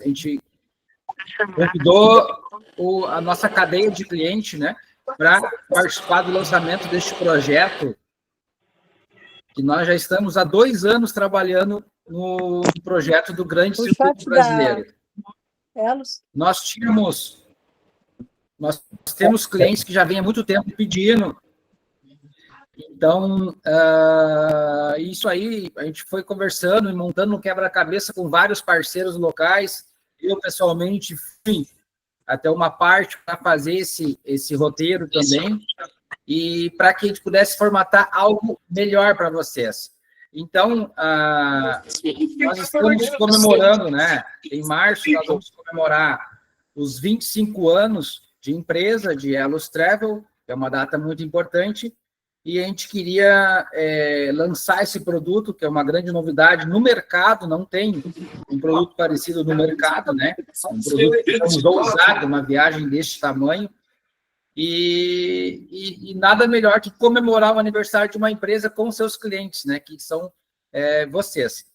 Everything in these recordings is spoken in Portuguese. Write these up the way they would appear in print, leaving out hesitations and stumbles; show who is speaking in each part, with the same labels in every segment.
Speaker 1: a gente convidou a nossa cadeia de cliente, né, para participar do lançamento deste projeto, que nós já estamos há 2 anos trabalhando no projeto do Grande Circuito Brasileiro. Nós temos clientes que já vêm há muito tempo pedindo. Então, isso aí, a gente foi conversando e montando um quebra-cabeça com vários parceiros locais. Eu, pessoalmente, fui até uma parte para fazer esse roteiro também, e para que a gente pudesse formatar algo melhor para vocês. Então, nós estamos comemorando, né? Em março, nós vamos comemorar os 25 anos de empresa de Elos Travel, que é uma data muito importante, e a gente queria lançar esse produto, que é uma grande novidade no mercado, não tem um produto parecido no mercado, né? Um produto que estamos ousado, uma viagem deste tamanho, e nada melhor que comemorar o aniversário de uma empresa com seus clientes, né? Que são vocês.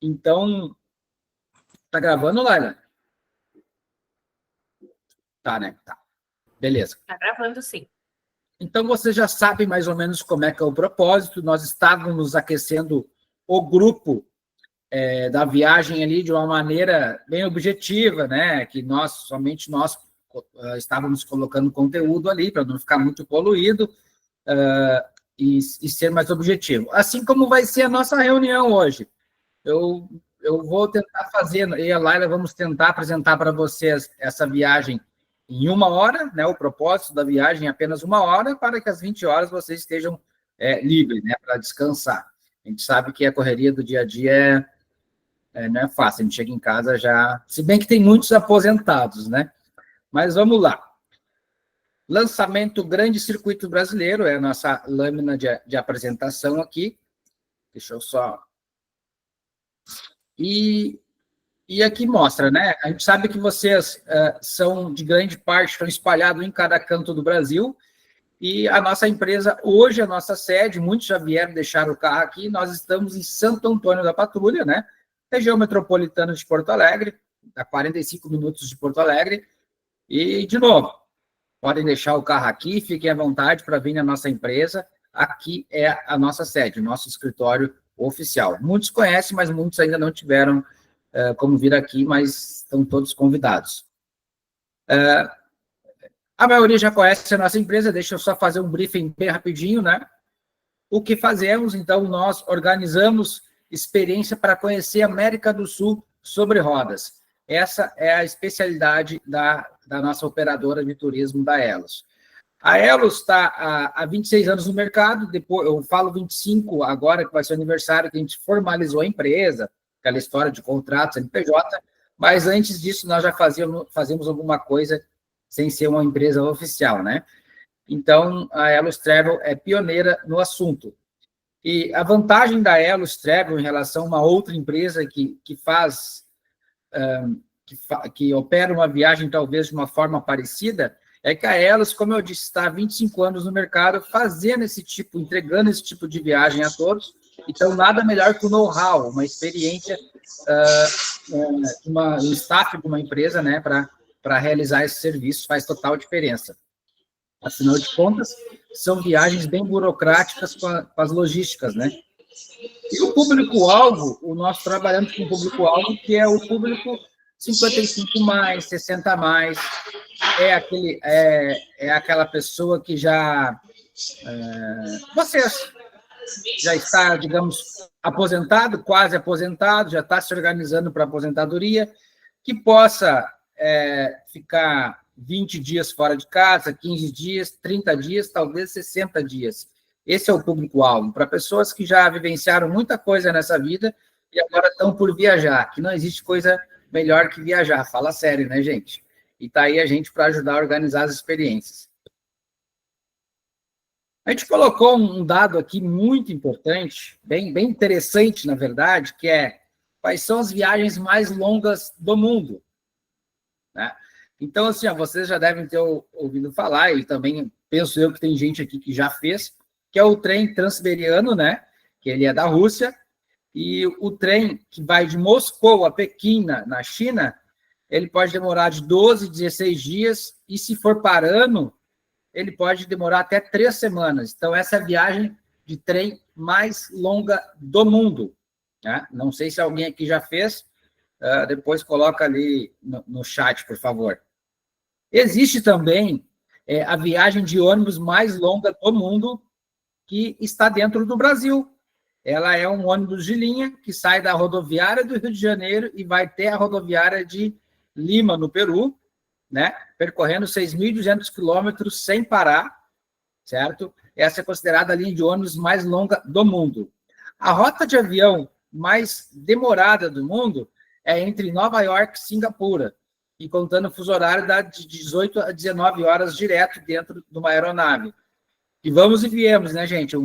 Speaker 1: Então, tá gravando, Laila? Tá, né? Tá. Beleza.
Speaker 2: Tá gravando, sim.
Speaker 1: Então, vocês já sabem mais ou menos como é que é o propósito. Nós estávamos aquecendo o grupo da viagem ali de uma maneira bem objetiva, né? Que somente nós estávamos colocando conteúdo ali para não ficar muito poluído e ser mais objetivo. Assim como vai ser a nossa reunião hoje. Eu vou tentar fazer, eu e a Laila vamos tentar apresentar para vocês essa viagem em 1 hora, né? O propósito da viagem é apenas 1 hora, para que às 20 horas vocês estejam livres, né? Para descansar. A gente sabe que a correria do dia a dia não é fácil, a gente chega em casa já... Se bem que tem muitos aposentados, né? Mas vamos lá. Lançamento Grande Circuito Brasileiro, é a nossa lâmina de apresentação aqui. Deixa eu só... E aqui mostra, né? A gente sabe que vocês são, de grande parte, estão espalhados em cada canto do Brasil, e a nossa empresa, hoje, a nossa sede, muitos já vieram deixar o carro aqui, nós estamos em Santo Antônio da Patrulha, né? Região metropolitana de Porto Alegre, a 45 minutos de Porto Alegre, e, de novo, podem deixar o carro aqui, fiquem à vontade para vir na nossa empresa, aqui é a nossa sede, o nosso escritório oficial. Muitos conhecem, mas muitos ainda não tiveram como vir aqui, mas estão todos convidados. A maioria já conhece a nossa empresa, deixa eu só fazer um briefing bem rapidinho, né? O que fazemos, então, nós organizamos experiência para conhecer a América do Sul sobre rodas. Essa é a especialidade da nossa operadora de turismo da Elos. A Elos está há 26 anos no mercado, depois eu falo 25 agora, que vai ser o aniversário que a gente formalizou a empresa, aquela história de contratos, NPJ, mas antes disso nós já fazíamos alguma coisa sem ser uma empresa oficial, né? Então, a Elos Travel é pioneira no assunto. E a vantagem da Elos Travel em relação a uma outra empresa que opera uma viagem talvez de uma forma parecida, é que a Elos, como eu disse, está há 25 anos no mercado, entregando esse tipo de viagem a todos. Então, nada melhor que o know-how, uma experiência, um staff de uma empresa, né, para realizar esse serviço, faz total diferença. Afinal de contas, são viagens bem burocráticas com as logísticas, né? E o público-alvo, nós trabalhamos com o público-alvo, que é o público 55 mais, 60 mais, é aquela pessoa que vocês já está, digamos, aposentado, quase aposentado, já está se organizando para a aposentadoria, que possa ficar 20 dias fora de casa, 15 dias, 30 dias, talvez 60 dias. Esse é o público-alvo, para pessoas que já vivenciaram muita coisa nessa vida e agora estão por viajar, que não existe coisa melhor que viajar, fala sério, né, gente? E está aí a gente para ajudar a organizar as experiências. A gente colocou um dado aqui muito importante, bem interessante, na verdade, que é quais são as viagens mais longas do mundo, né? Então, assim, vocês já devem ter ouvido falar, e também penso eu que tem gente aqui que já fez, que é o trem transiberiano, né? Que ele é da Rússia, E o trem que vai de Moscou a Pequim, na China, ele pode demorar de 12, 16 dias, e se for par ano, ele pode demorar até 3 semanas. Então, essa é a viagem de trem mais longa do mundo. Né? Não sei se alguém aqui já fez, depois coloca ali no chat, por favor. Existe também a viagem de ônibus mais longa do mundo, que está dentro do Brasil. Ela é um ônibus de linha que sai da rodoviária do Rio de Janeiro e vai até a rodoviária de Lima, no Peru, né? Percorrendo 6.200 quilômetros sem parar, certo? Essa é considerada a linha de ônibus mais longa do mundo. A rota de avião mais demorada do mundo é entre Nova York e Singapura, e contando o fuso horário dá de 18 a 19 horas direto dentro de uma aeronave. E vamos e viemos, né, gente?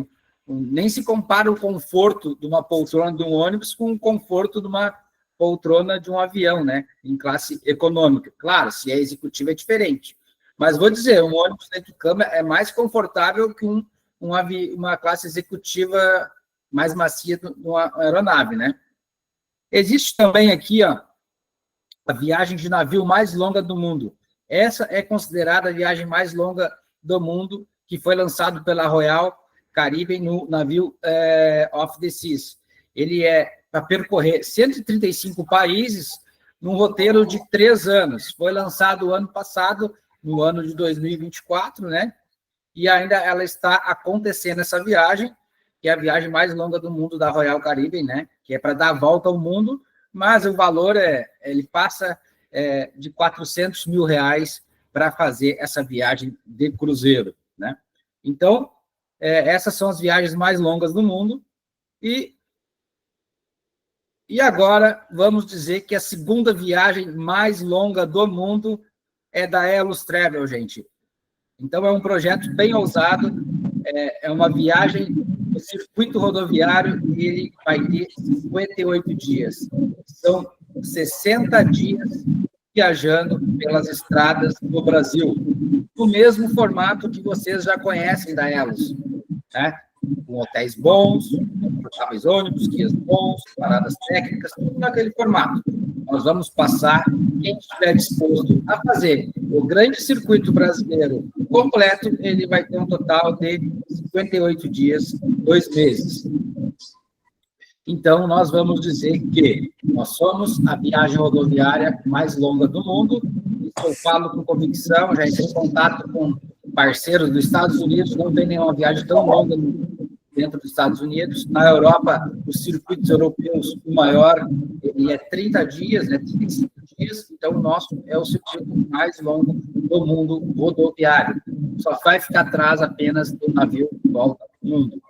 Speaker 1: Nem se compara o conforto de uma poltrona de um ônibus com o conforto de uma poltrona de um avião, né? Em classe econômica. Claro, se é executiva é diferente. Mas vou dizer, um ônibus dentro de cama é mais confortável que uma classe executiva mais macia de uma aeronave, né? Existe também aqui, ó, a viagem de navio mais longa do mundo. Essa é considerada a viagem mais longa do mundo, que foi lançado pela Royal Caribbean no navio Off the Seas. Ele é para percorrer 135 países num roteiro de 3 anos. Foi lançado ano passado, no ano de 2024, né? E ainda ela está acontecendo essa viagem, que é a viagem mais longa do mundo da Royal Caribbean, né? Que é para dar a volta ao mundo, mas o valor ele passa de R$400 mil para fazer essa viagem de cruzeiro, né? Então, essas são as viagens mais longas do mundo. E agora, vamos dizer que a segunda viagem mais longa do mundo é da Elos Travel, gente. Então, é um projeto bem ousado, é uma viagem no circuito rodoviário, e ele vai ter 58 dias. São 60 dias viajando pelas estradas do Brasil, no mesmo formato que vocês já conhecem da Elos, né? Com hotéis bons, confortáveis ônibus, guias bons, paradas técnicas, tudo naquele formato. Nós vamos passar, quem estiver disposto a fazer o grande circuito brasileiro completo, ele vai ter um total de 58 dias, 2 meses. Então, nós vamos dizer que nós somos a viagem rodoviária mais longa do mundo. Isso eu falo com convicção, já entrei em contato com parceiros dos Estados Unidos, não tem nenhuma viagem tão longa dentro dos Estados Unidos. Na Europa, os circuitos europeus, o maior, ele é 30 dias, né, 35 dias, então o nosso é o circuito mais longo do mundo rodoviário. Só vai ficar atrás apenas do navio Volta ao Mundo.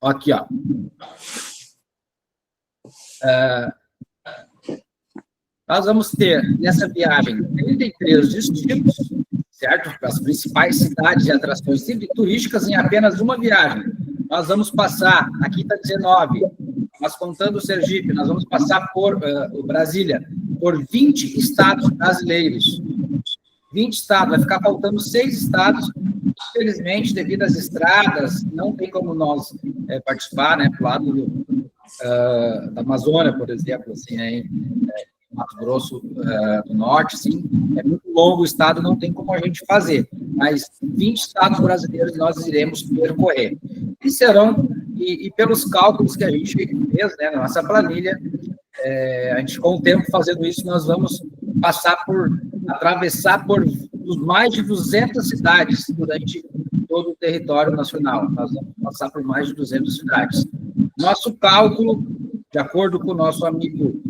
Speaker 1: Aqui, ó. Nós vamos ter, nessa viagem, 33 destinos, certo? As principais cidades e atrações turísticas em apenas uma viagem. Nós vamos passar, aqui está 19, mas contando o Sergipe, nós vamos passar por Brasília, por 20 estados brasileiros. 20 estados, vai ficar faltando 6 estados. Infelizmente, devido às estradas, não tem como nós participar, né, pro lado da Amazônia, por exemplo, assim, né, Mato Grosso do Norte, sim, é muito longo o estado, não tem como a gente fazer, mas 20 estados brasileiros nós iremos percorrer. E serão, e pelos cálculos que a gente fez, né, na nossa planilha, a gente, com o tempo fazendo isso, nós vamos atravessar por mais de 200 cidades durante todo o território nacional. Nós vamos passar por mais de 200 cidades. Nosso cálculo, de acordo com o nosso amigo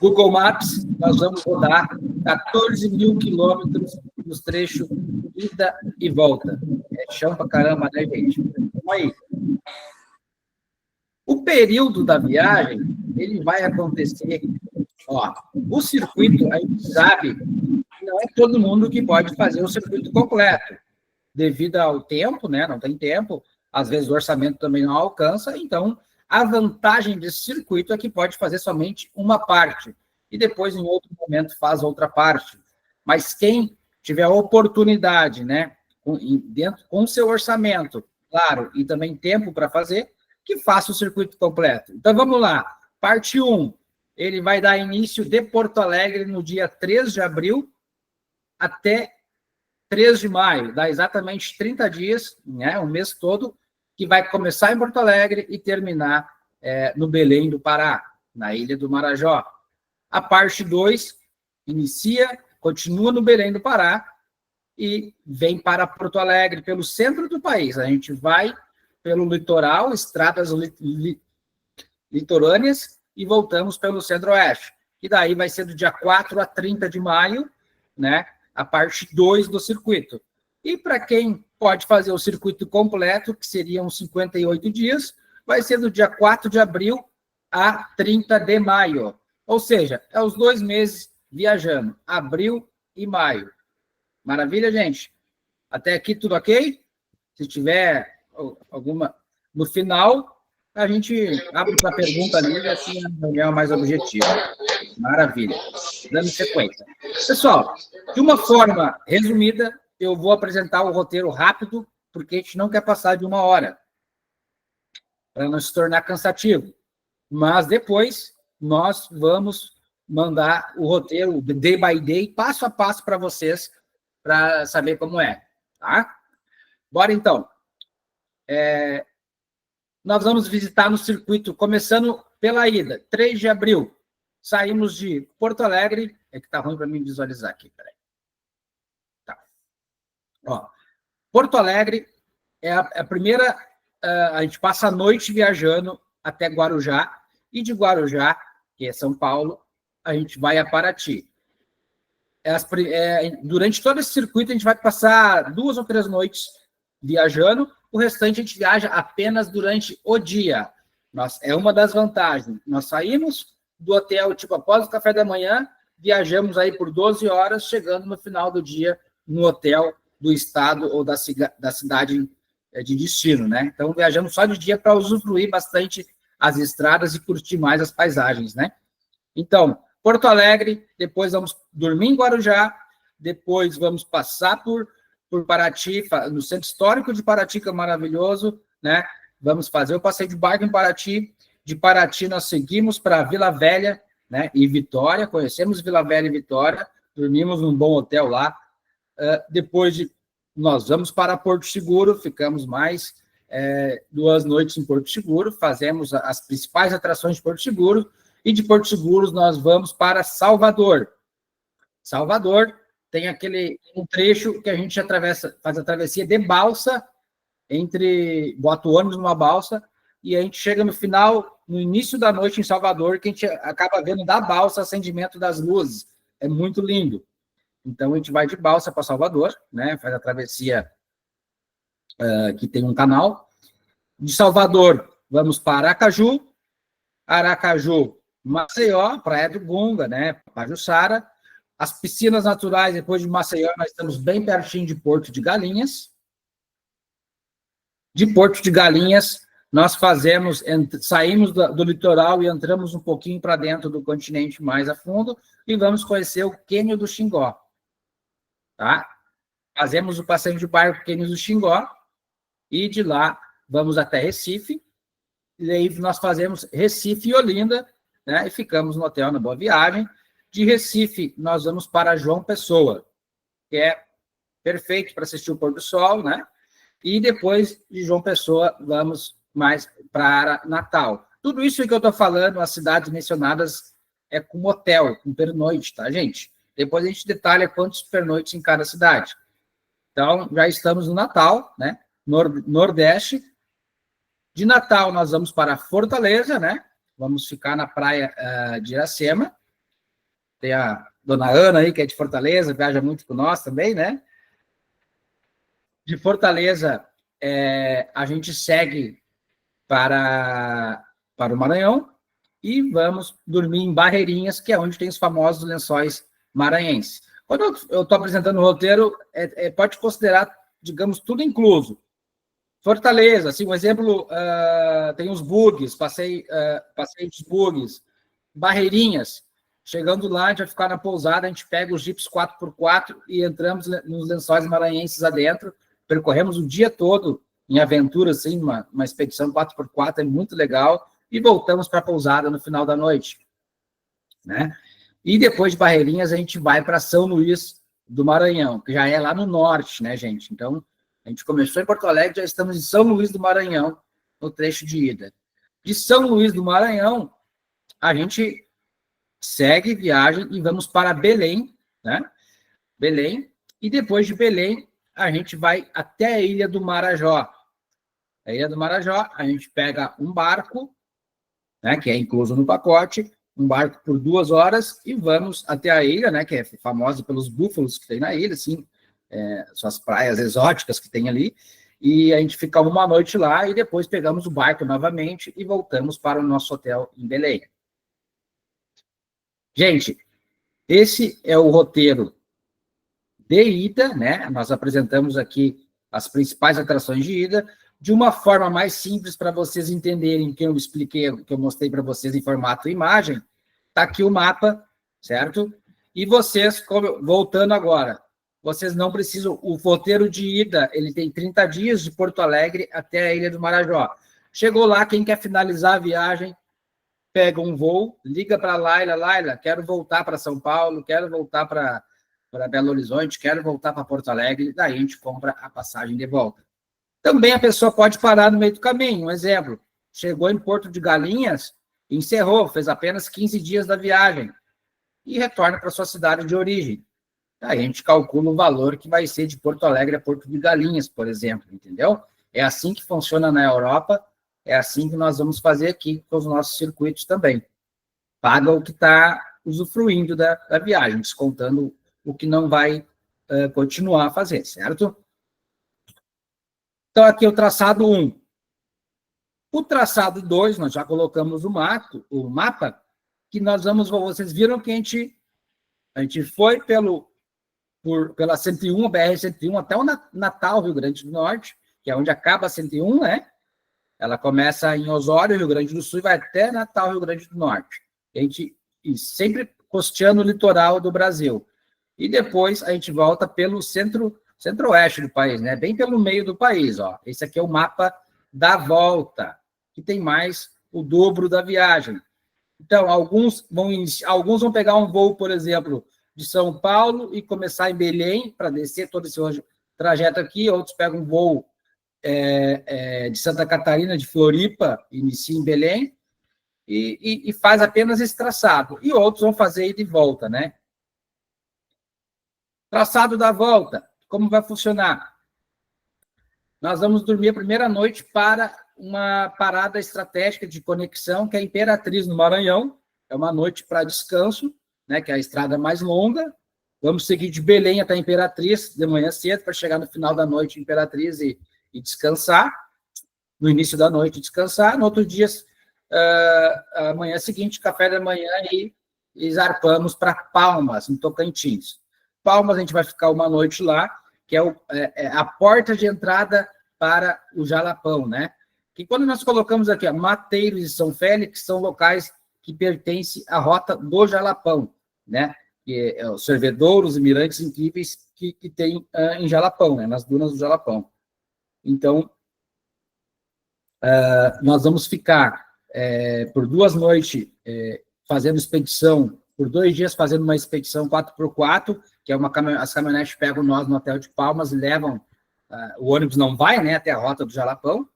Speaker 1: Google Maps, nós vamos rodar 14 mil quilômetros nos trechos ida e volta. É chão pra caramba, né, gente? Vamos aí. O período da viagem, ele vai acontecer... Ó, o circuito, a gente sabe que não é todo mundo que pode fazer o circuito completo, devido ao tempo, né? Não tem tempo, às vezes o orçamento também não alcança, então a vantagem desse circuito é que pode fazer somente uma parte, e depois, em outro momento, faz outra parte. Mas quem tiver a oportunidade, né, com o seu orçamento, claro, e também tempo para fazer, que faça o circuito completo. Então, vamos lá. Parte 1, ele vai dar início de Porto Alegre no dia 3 de abril até 3 de maio. Dá exatamente 30 dias, né, um mês todo, que vai começar em Porto Alegre e terminar no Belém do Pará, na Ilha do Marajó. A parte 2 inicia, continua no Belém do Pará e vem para Porto Alegre, pelo centro do país. A gente vai pelo litoral, estradas litorâneas, e voltamos pelo centro-oeste. E daí vai ser do dia 4 a 30 de maio, né, a parte 2 do circuito. E para quem pode fazer o circuito completo, que seriam 58 dias, vai ser do dia 4 de abril a 30 de maio. Ou seja, é os 2 meses viajando, abril e maio. Maravilha, gente? Até aqui tudo ok? Se tiver alguma... No final, a gente abre para pergunta ali, e assim a reunião é mais objetiva. Maravilha. Dando sequência. Pessoal, de uma forma resumida, eu vou apresentar o roteiro rápido, porque a gente não quer passar de 1 hora, para não se tornar cansativo. Mas depois nós vamos mandar o roteiro day by day, passo a passo para vocês, para saber como é. Tá? Bora então. Nós vamos visitar no circuito, começando pela ida, 3 de abril. Saímos de Porto Alegre. É que está ruim para mim visualizar aqui, peraí. Tá. Ó, Porto Alegre é a primeira... a gente passa a noite viajando até Guarujá, e de Guarujá, que é São Paulo, a gente vai a Paraty. Durante todo esse circuito, a gente vai passar 2 ou 3 noites viajando, o restante a gente viaja apenas durante o dia. É uma das vantagens. Nós saímos do hotel, tipo, após o café da manhã, viajamos aí por 12 horas, chegando no final do dia no hotel do estado ou da cidade de destino, né? Então, viajamos só de dia para usufruir bastante as estradas e curtir mais as paisagens, né? Então, Porto Alegre, depois vamos dormir em Guarujá, depois vamos passar por Paraty, no Centro Histórico de Paraty, que é maravilhoso, né? Vamos fazer o passeio de barco em Paraty. De Paraty, nós seguimos para Vila Velha, né? E Vitória, conhecemos Vila Velha e Vitória, dormimos num bom hotel lá. Nós vamos para Porto Seguro, ficamos mais 2 noites em Porto Seguro, fazemos as principais atrações de Porto Seguro, e de Porto Seguro nós vamos para Salvador. Salvador tem um trecho que a gente faz a travessia de balsa, bota o ônibus numa balsa, e a gente chega no início da noite em Salvador, que a gente acaba vendo da balsa acendimento das luzes. É muito lindo. Então, a gente vai de balsa para Salvador, né? Faz a travessia que tem um canal. De Salvador, vamos para Aracaju, Maceió, Praia do Gunga, né? Pajuçara. As piscinas naturais, depois de Maceió, nós estamos bem pertinho de Porto de Galinhas. De Porto de Galinhas, nós saímos do litoral e entramos um pouquinho para dentro do continente mais a fundo e vamos conhecer o Cânion do Xingó. Tá? Fazemos o passeio de barco Cânion do Xingó e de lá vamos até Recife. E aí nós fazemos Recife e Olinda, né? E ficamos no hotel na Boa Viagem. De Recife, nós vamos para João Pessoa, que é perfeito para assistir o pôr do sol, né? E depois de João Pessoa, vamos mais para Natal. Tudo isso que eu estou falando, as cidades mencionadas, é com hotel, com pernoite, tá, gente? Depois a gente detalha quantos pernoites em cada cidade. Então, já estamos no Natal, né? Nordeste. De Natal, nós vamos para Fortaleza, né? Vamos ficar na praia de Iracema. Tem a dona Ana aí, que é de Fortaleza, viaja muito com nós também, né? De Fortaleza, a gente segue para o Maranhão e vamos dormir em Barreirinhas, que é onde tem os famosos lençóis maranhenses. Quando eu estou apresentando o roteiro, pode considerar, digamos, tudo incluso. Fortaleza, assim, um exemplo, tem os bugs, passeio dos bugs. Barreirinhas, chegando lá, a gente vai ficar na pousada, a gente pega os jipes 4x4 e entramos nos lençóis maranhenses adentro, percorremos o dia todo em aventura, assim, uma expedição 4x4, é muito legal, e voltamos para a pousada no final da noite, né? E depois de Barreirinhas, a gente vai para São Luís do Maranhão, que já é lá no norte, né, gente? Então, a gente começou em Porto Alegre, já estamos em São Luís do Maranhão, no trecho de ida. De São Luís do Maranhão, a gente segue viagem e vamos para Belém, né? Belém, e depois de Belém, a gente vai até a Ilha do Marajó. A Ilha do Marajó, a gente pega um barco, né, que é incluso no pacote, um barco por 2 horas, e vamos até a ilha, né, que é famosa pelos búfalos que tem na ilha, assim, suas praias exóticas que tem ali, e a gente fica uma noite lá, e depois pegamos o barco novamente e voltamos para o nosso hotel em Belém. Gente, esse é o roteiro de ida, né? Nós apresentamos aqui as principais atrações de ida, de uma forma mais simples para vocês entenderem que eu expliquei, que eu mostrei para vocês em formato imagem. Está aqui o mapa, certo? E vocês, voltando agora, vocês não precisam, o roteiro de ida, ele tem 30 dias de Porto Alegre até a Ilha do Marajó. Chegou lá, quem quer finalizar a viagem, pega um voo, liga para a Laila, quero voltar para São Paulo, quero voltar para Belo Horizonte, quero voltar para Porto Alegre, daí a gente compra a passagem de volta. Também a pessoa pode parar no meio do caminho, um exemplo, chegou em Porto de Galinhas, encerrou, fez apenas 15 dias da viagem e retorna para sua cidade de origem. Aí a gente calcula o valor que vai ser de Porto Alegre a Porto de Galinhas, por exemplo, entendeu? É assim que funciona na Europa, é assim que nós vamos fazer aqui com os nossos circuitos também. Paga o que está usufruindo da viagem, descontando o que não vai continuar a fazer, certo? Então, aqui é o traçado 1. O traçado 2, nós já colocamos o mapa, que nós vamos, vocês viram que a gente foi pela 101, BR-101, até o Natal, Rio Grande do Norte, que é onde acaba a 101, né? Ela começa em Osório, Rio Grande do Sul, e vai até Natal, Rio Grande do Norte. E sempre costeando o litoral do Brasil. E depois a gente volta pelo centro-oeste do país, né? Bem pelo meio do país, ó. Esse aqui é o mapa da volta, que tem mais o dobro da viagem. Então, alguns vão pegar um voo, por exemplo, de São Paulo e começar em Belém, para descer todo esse trajeto aqui, outros pegam um voo de Santa Catarina, de Floripa, inicia em Belém, e faz apenas esse traçado. E outros vão fazer ida e volta, né? Traçado da volta, como vai funcionar? Nós vamos dormir a primeira noite para uma parada estratégica de conexão, que é a Imperatriz, no Maranhão. É uma noite para descanso, né, que é a estrada mais longa. Vamos seguir de Belém até a Imperatriz, de manhã cedo, para chegar no final da noite em Imperatriz e descansar. No início da noite, descansar. No outro dia, amanhã seguinte, café da manhã, e zarpamos para Palmas, em Tocantins. Palmas, a gente vai ficar uma noite lá, que é a porta de entrada para o Jalapão, né? Que quando nós colocamos aqui, Mateiros e São Félix, são locais que pertencem à rota do Jalapão, né? Que é os servedouros e mirantes incríveis que tem em Jalapão, né? Nas dunas do Jalapão. Então, nós vamos ficar por 2 noites fazendo expedição, por 2 dias fazendo uma expedição 4x4, que é as caminhonetes pegam nós no hotel de Palmas e levam, o ônibus não vai, né, até a rota do Jalapão,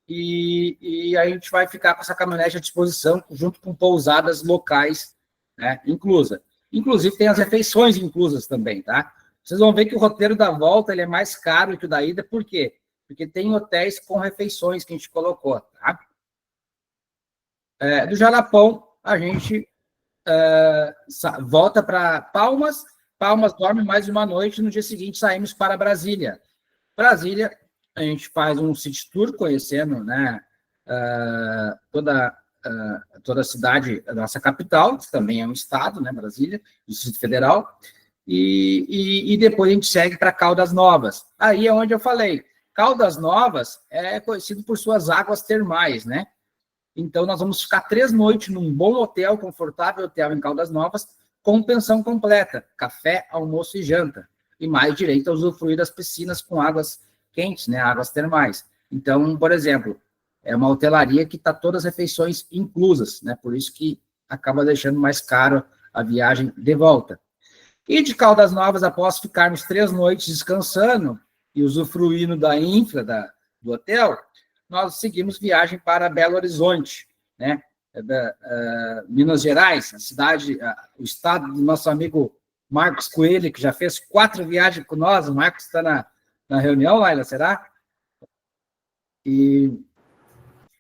Speaker 1: e a gente vai ficar com essa caminhonete à disposição, junto com pousadas locais, né, inclusa. Inclusive, tem as refeições inclusas também, tá? Vocês vão ver que o roteiro da volta ele é mais caro que o da ida, por quê? Porque tem hotéis com refeições que a gente colocou, tá? Do Jalapão, a gente volta para Palmas, dorme mais uma noite, no dia seguinte saímos para Brasília. Brasília, a gente faz um city tour, conhecendo, né, toda a cidade, a nossa capital, que também é um estado, né, Brasília, Distrito Federal, e depois a gente segue para Caldas Novas. Aí é onde eu falei, Caldas Novas é conhecido por suas águas termais, né? Então, nós vamos ficar 3 noites num bom hotel, confortável hotel em Caldas Novas, com pensão completa, café, almoço e janta, e mais direito a usufruir das piscinas com águas quentes, né? Águas termais. Então, por exemplo, é uma hotelaria que está todas as refeições inclusas, né? Por isso que acaba deixando mais caro a viagem de volta. E de Caldas Novas, após ficarmos 3 noites descansando e usufruindo da infra do hotel, nós seguimos viagem para Belo Horizonte, né? Minas Gerais, a cidade, o estado do nosso amigo Marcos Coelho, que já fez 4 viagens com nós. O Marcos está na reunião, Laila, será?
Speaker 2: E...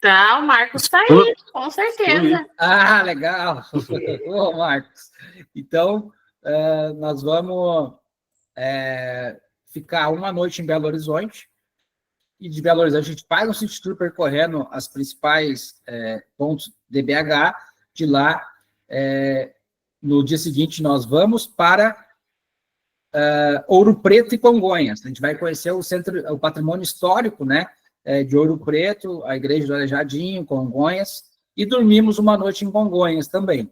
Speaker 2: Tá, o Marcos está aí, com certeza.
Speaker 1: Ah, legal. Ô, Marcos. Então, nós vamos ficar uma noite em Belo Horizonte, e de Belo Horizonte a gente faz um city tour percorrendo as principais pontos de BH. De lá, no dia seguinte, nós vamos para Ouro Preto e Congonhas. A gente vai conhecer o patrimônio histórico, né, de Ouro Preto, a Igreja do Aleijadinho, Congonhas, e dormimos uma noite em Congonhas também.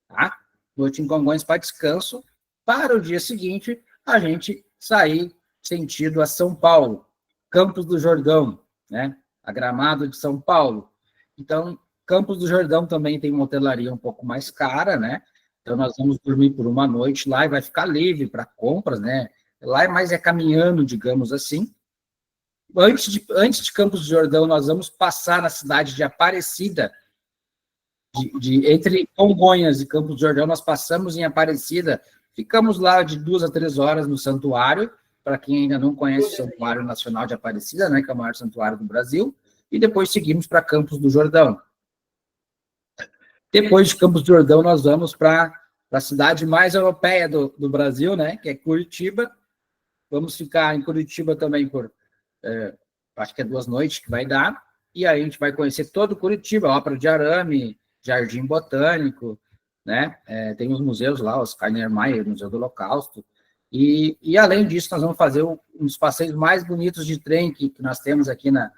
Speaker 1: Tá? Noite em Congonhas para descanso. Para o dia seguinte, a gente sair sentido a São Paulo, Campos do Jordão, né? A Gramado de São Paulo. Então, Campos do Jordão também tem uma hotelaria um pouco mais cara, né? Então, nós vamos dormir por uma noite lá e vai ficar livre para compras, né? Lá é mais caminhando, digamos assim. Antes de Campos do Jordão, nós vamos passar na cidade de Aparecida. Entre Congonhas e Campos do Jordão, nós passamos em Aparecida. Ficamos lá de 2 a 3 horas no santuário, para quem ainda não conhece o Santuário Nacional de Aparecida, né, que é o maior santuário do Brasil, e depois seguimos para Campos do Jordão. Depois de Campos do Jordão, nós vamos para a cidade mais europeia do Brasil, né, que é Curitiba. Vamos ficar em Curitiba também por, acho que 2 noites que vai dar, e aí a gente vai conhecer todo Curitiba, Ópera de Arame, Jardim Botânico, né, tem os museus lá, os Oscar Niemeyer, o Museu do Holocausto. E além disso, nós vamos fazer um dos passeios mais bonitos de trem que nós temos aqui na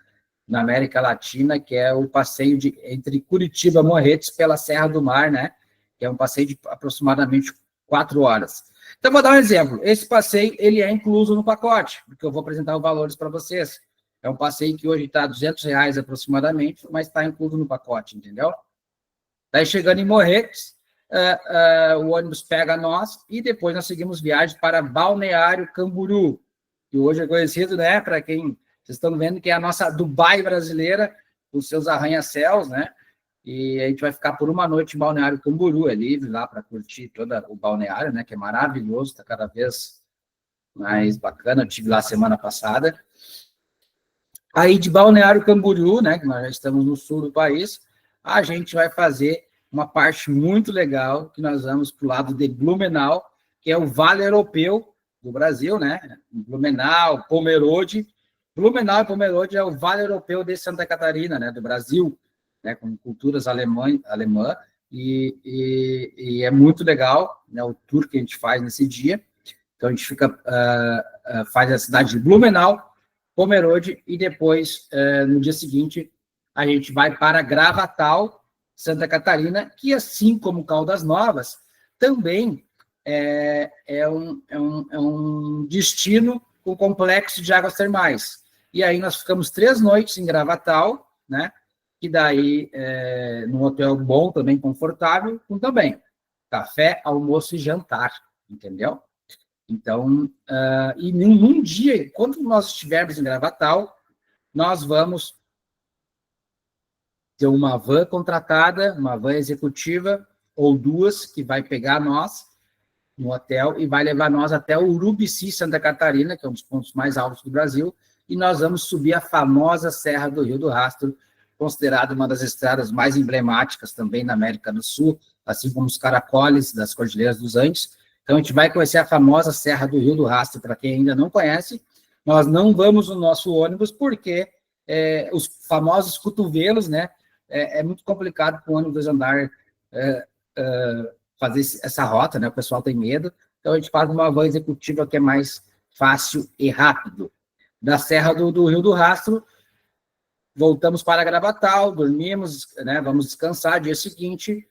Speaker 1: América Latina, que é o passeio entre Curitiba e Morretes pela Serra do Mar, né? Que é um passeio de aproximadamente 4 horas. Então, vou dar um exemplo. Esse passeio, ele é incluso no pacote, porque eu vou apresentar os valores para vocês. É um passeio que hoje está R$200 aproximadamente, mas está incluso no pacote, entendeu? Daí, chegando em Morretes, o ônibus pega nós e depois nós seguimos viagem para Balneário Camboriú, que hoje é conhecido, né, para quem vocês estão vendo, que é a nossa Dubai brasileira, com seus arranha-céus, né, e a gente vai ficar por uma noite em Balneário Camboriú, é livre lá para curtir todo o balneário, né, que é maravilhoso, está cada vez mais bacana. Eu estive lá semana passada. Aí de Balneário Camboriú, né, que nós já estamos no sul do país, a gente vai fazer uma parte muito legal, que nós vamos para o lado de Blumenau, que é o Vale Europeu do Brasil, né? Blumenau, Pomerode. Blumenau e Pomerode é o Vale Europeu de Santa Catarina, né? Do Brasil, né? Com culturas alemã, e é muito legal, né? O tour que a gente faz nesse dia. Então, a gente faz a cidade de Blumenau, Pomerode, e depois, no dia seguinte, a gente vai para Gravatal, Santa Catarina, que, assim como Caldas Novas, também é um destino com complexo de águas termais. E aí nós ficamos 3 noites em Gravatal, né? E daí, num hotel bom, também confortável, com também café, almoço e jantar, entendeu? Então, e num dia, quando nós estivermos em Gravatal, nós vamos ter uma van contratada, uma van executiva, ou 2, que vai pegar nós no hotel e vai levar nós até o Urubici, Santa Catarina, que é um dos pontos mais altos do Brasil, e nós vamos subir a famosa Serra do Rio do Rastro, considerada uma das estradas mais emblemáticas também na América do Sul, assim como os caracoles das Cordilheiras dos Andes. Então, a gente vai conhecer a famosa Serra do Rio do Rastro, para quem ainda não conhece. Nós não vamos no nosso ônibus, porque os famosos cotovelos, né? É muito complicado para o ônibus andar, fazer essa rota, né? O pessoal tem medo. Então, a gente faz uma van executiva que é mais fácil e rápido. Da Serra do Rio do Rastro, voltamos para Gravatal, dormimos, né? Vamos descansar. Dia seguinte,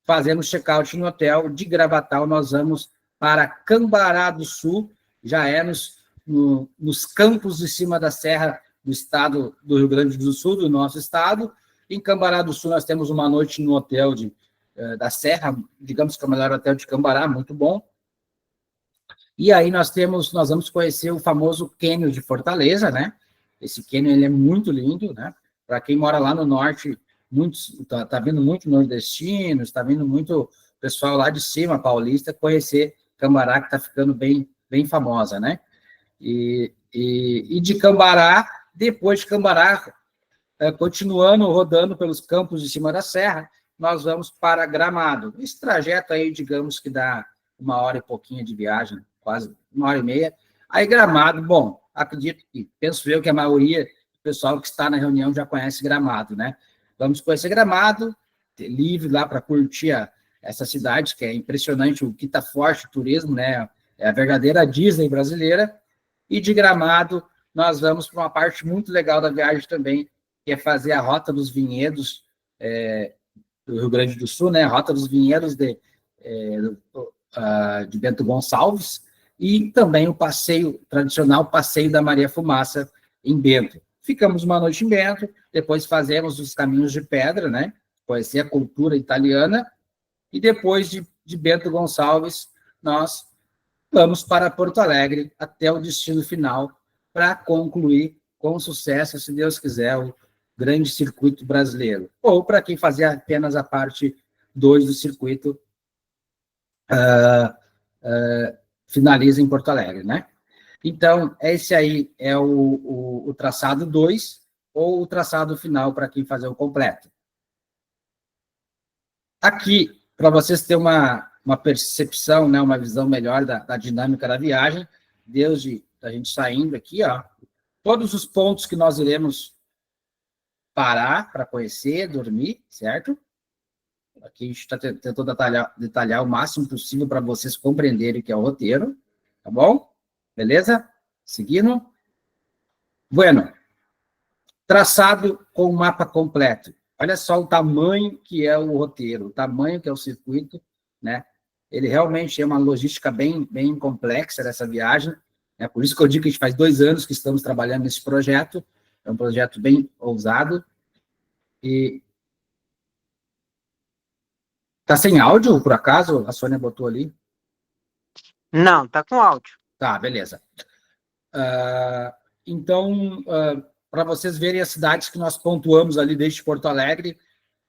Speaker 1: fazemos check-out no hotel. De Gravatal, nós vamos para Cambará do Sul, já é nos campos de cima da serra do estado do Rio Grande do Sul, do nosso estado. Em Cambará do Sul, nós temos uma noite no hotel da Serra, digamos que é o melhor hotel de Cambará, muito bom. E aí nós vamos conhecer o famoso Cânion de Fortaleza, né? Esse cânion, ele é muito lindo, né? Para quem mora lá no norte, tá vindo muito nordestinos, tá vindo muito pessoal lá de cima, paulista, conhecer Cambará, que está ficando bem, bem famosa, né? E de Cambará, depois de Cambará, continuando rodando pelos campos de cima da serra, nós vamos para Gramado. Esse trajeto aí, digamos que dá 1 hora e pouquinho de viagem, quase 1 hora e meia. Aí Gramado, bom, acredito que, penso eu que a maioria do pessoal que está na reunião já conhece Gramado, né? Vamos conhecer Gramado, livre lá para curtir essa cidade, que é impressionante, o que está forte, o turismo, né? É a verdadeira Disney brasileira. E de Gramado, nós vamos para uma parte muito legal da viagem também, que é fazer a Rota dos Vinhedos do Rio Grande do Sul, né? A Rota dos Vinhedos de Bento Gonçalves, e também o tradicional passeio da Maria Fumaça em Bento. Ficamos uma noite em Bento, depois fazemos os caminhos de pedra, né? Conhecer a cultura italiana, e depois de Bento Gonçalves, nós vamos para Porto Alegre até o destino final, para concluir com sucesso, se Deus quiser, o grande circuito brasileiro. Ou para quem fazia apenas a parte 2 do circuito, finaliza em Porto Alegre, né? Então, esse aí é o traçado 2, ou o traçado final para quem fazer o completo. Aqui, para vocês terem uma percepção, né, uma visão melhor da dinâmica da viagem, desde a gente saindo aqui, ó, todos os pontos que nós iremos parar para conhecer, dormir, certo? Aqui a gente está tentando detalhar o máximo possível para vocês compreenderem o que é o roteiro, tá bom? Beleza? Seguindo. Bueno, traçado com o mapa completo. Olha só o tamanho que é o roteiro, o tamanho que é o circuito, né? Ele realmente é uma logística bem, bem complexa dessa viagem, né? Por isso que eu digo que a gente faz 2 anos que estamos trabalhando nesse projeto, é um projeto bem ousado. E tá sem áudio, por acaso? A Sônia botou ali?
Speaker 3: Não, tá com áudio.
Speaker 1: Tá, beleza. Então, para vocês verem as cidades que nós pontuamos ali desde Porto Alegre,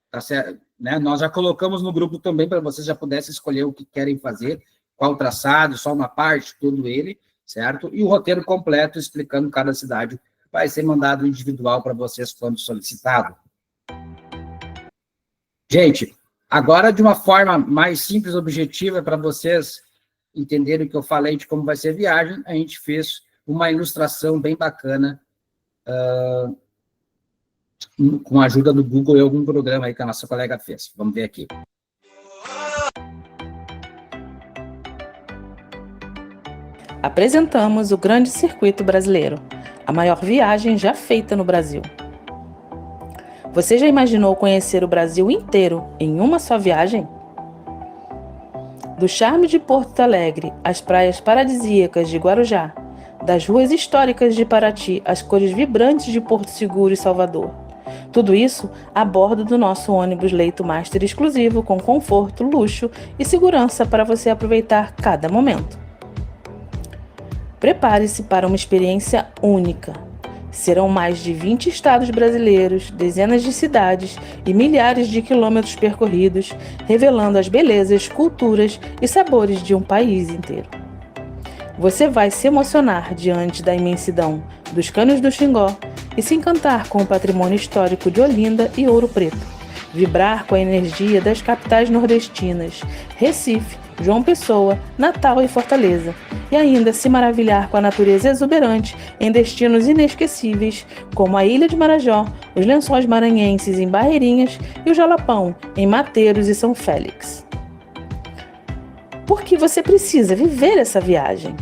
Speaker 1: tá certo, né? Nós já colocamos no grupo também para vocês já pudessem escolher o que querem fazer, qual traçado, só uma parte, todo ele, certo? E o roteiro completo explicando cada cidade vai ser mandado individual para vocês quando solicitado. Gente, agora de uma forma mais simples, objetiva, para vocês entenderem o que eu falei de como vai ser a viagem, a gente fez uma ilustração bem bacana com a ajuda do Google e algum programa aí que a nossa colega fez. Vamos ver aqui.
Speaker 4: Apresentamos o Grande Circuito Brasileiro, a maior viagem já feita no Brasil. Você já imaginou conhecer o Brasil inteiro em uma só viagem? Do charme de Porto Alegre às praias paradisíacas de Guarujá, das ruas históricas de Paraty às cores vibrantes de Porto Seguro e Salvador. Tudo isso a bordo do nosso ônibus Leito Master exclusivo com conforto, luxo e segurança para você aproveitar cada momento. Prepare-se para uma experiência única. Serão mais de 20 estados brasileiros, dezenas de cidades e milhares de quilômetros percorridos, revelando as belezas, culturas e sabores de um país inteiro. Você vai se emocionar diante da imensidão dos Cânions do Xingó e se encantar com o patrimônio histórico de Olinda e Ouro Preto, vibrar com a energia das capitais nordestinas, Recife, João Pessoa, Natal e Fortaleza, e ainda se maravilhar com a natureza exuberante em destinos inesquecíveis, como a Ilha de Marajó, os Lençóis Maranhenses em Barreirinhas e o Jalapão em Mateiros e São Félix. Por que você precisa viver essa viagem?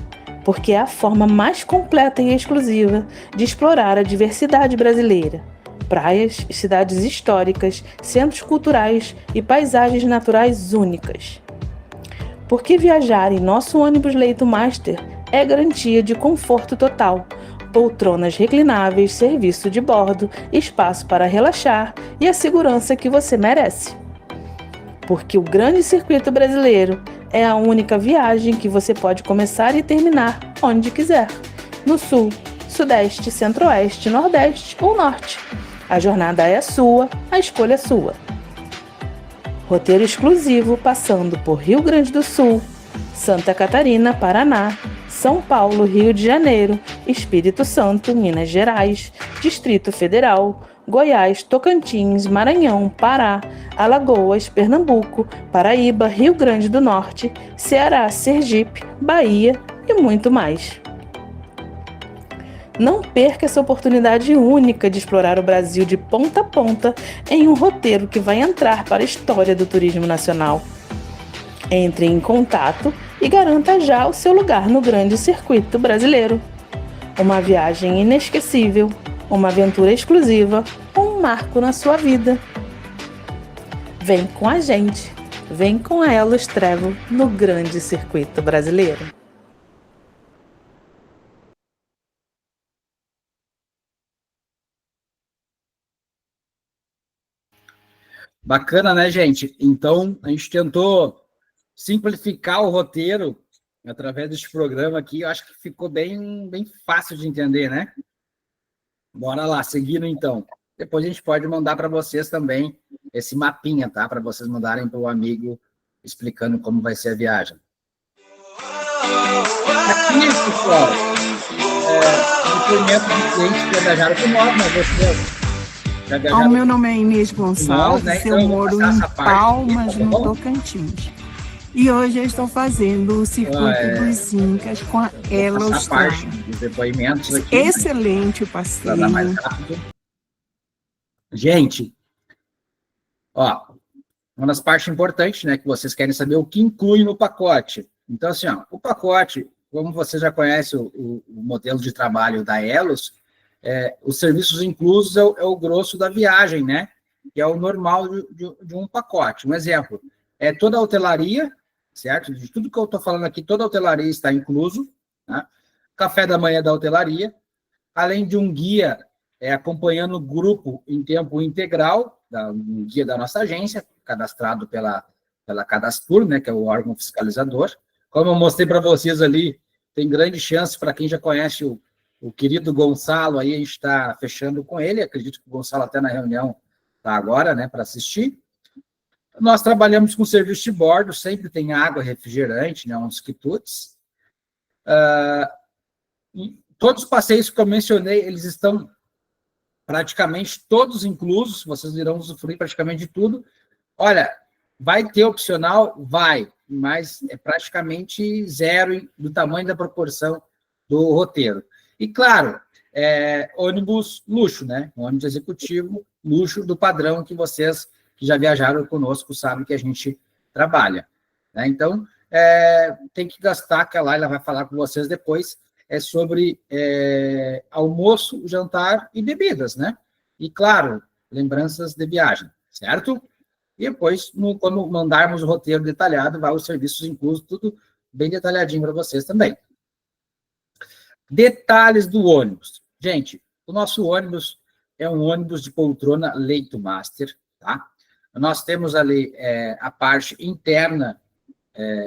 Speaker 4: Porque é a forma mais completa e exclusiva de explorar a diversidade brasileira. Praias, cidades históricas, centros culturais e paisagens naturais únicas. Porque viajar em nosso ônibus Leito Master é garantia de conforto total. Poltronas reclináveis, serviço de bordo, espaço para relaxar e a segurança que você merece. Porque o Grande Circuito Brasileiro é a única viagem que você pode começar e terminar onde quiser. No Sul, Sudeste, Centro-Oeste, Nordeste ou Norte. A jornada é sua, a escolha é sua. Roteiro exclusivo passando por Rio Grande do Sul, Santa Catarina, Paraná, São Paulo, Rio de Janeiro, Espírito Santo, Minas Gerais, Distrito Federal, Goiás, Tocantins, Maranhão, Pará, Alagoas, Pernambuco, Paraíba, Rio Grande do Norte, Ceará, Sergipe, Bahia e muito mais. Não perca essa oportunidade única de explorar o Brasil de ponta a ponta em um roteiro que vai entrar para a história do turismo nacional. Entre em contato e garanta já o seu lugar no Grande Circuito Brasileiro. Uma viagem inesquecível, uma aventura exclusiva, um marco na sua vida. Vem com a gente, vem com a Elos Travel no Grande Circuito Brasileiro.
Speaker 1: Bacana, né, gente? Então, a gente tentou simplificar o roteiro através deste programa aqui. Eu acho que ficou bem fácil de entender, né? Bora lá, seguindo então. Depois a gente pode mandar para vocês também esse mapinha, tá? Para vocês mandarem para o amigo explicando como vai ser a viagem. Aqui, pessoal, depoimento de clientes que viajaram com nós, mas vocês...
Speaker 5: O meu nome é Inês Gonçalves,
Speaker 1: né?
Speaker 5: Eu moro em Palmas, no Tocantins. E hoje eu estou fazendo o Circuito dos Incas com a Elos Travel.
Speaker 1: Depoimentos aqui.
Speaker 5: Excelente o passeio.
Speaker 1: Gente, ó, uma das partes importantes, né, que vocês querem saber o que inclui no pacote. Então, assim, ó, o pacote, como você já conhece o modelo de trabalho da Elos, os serviços inclusos é o grosso da viagem, né? Que é o normal de um pacote. Um exemplo, toda a hotelaria, certo? De tudo que eu estou falando aqui, toda a hotelaria está incluso, né? Café da manhã da hotelaria, além de um guia acompanhando o grupo em tempo integral, um guia da nossa agência, cadastrado pela Cadastur, né? Que é o órgão fiscalizador. Como eu mostrei para vocês ali, tem grande chance para quem já conhece o querido Gonçalo, aí a gente está fechando com ele, acredito que o Gonçalo até na reunião está agora, né, para assistir. Nós trabalhamos com serviço de bordo, sempre tem água, refrigerante, né, uns quitutes. Todos os passeios que eu mencionei, eles estão praticamente todos inclusos, vocês irão usufruir praticamente de tudo. Olha, vai ter opcional? Vai, mas é praticamente zero do tamanho da proporção do roteiro. E, claro, ônibus luxo, né? Ônibus executivo, luxo do padrão que vocês que já viajaram conosco sabem que a gente trabalha. Né? Então, tem que gastar, que a Laila vai falar com vocês depois, sobre almoço, jantar e bebidas, né? E, claro, lembranças de viagem, certo? E depois, quando mandarmos o roteiro detalhado, vai os serviços inclusos, tudo bem detalhadinho para vocês também. Detalhes do ônibus. Gente, o nosso ônibus é um ônibus de poltrona Leito Master, tá? Nós temos ali a parte interna,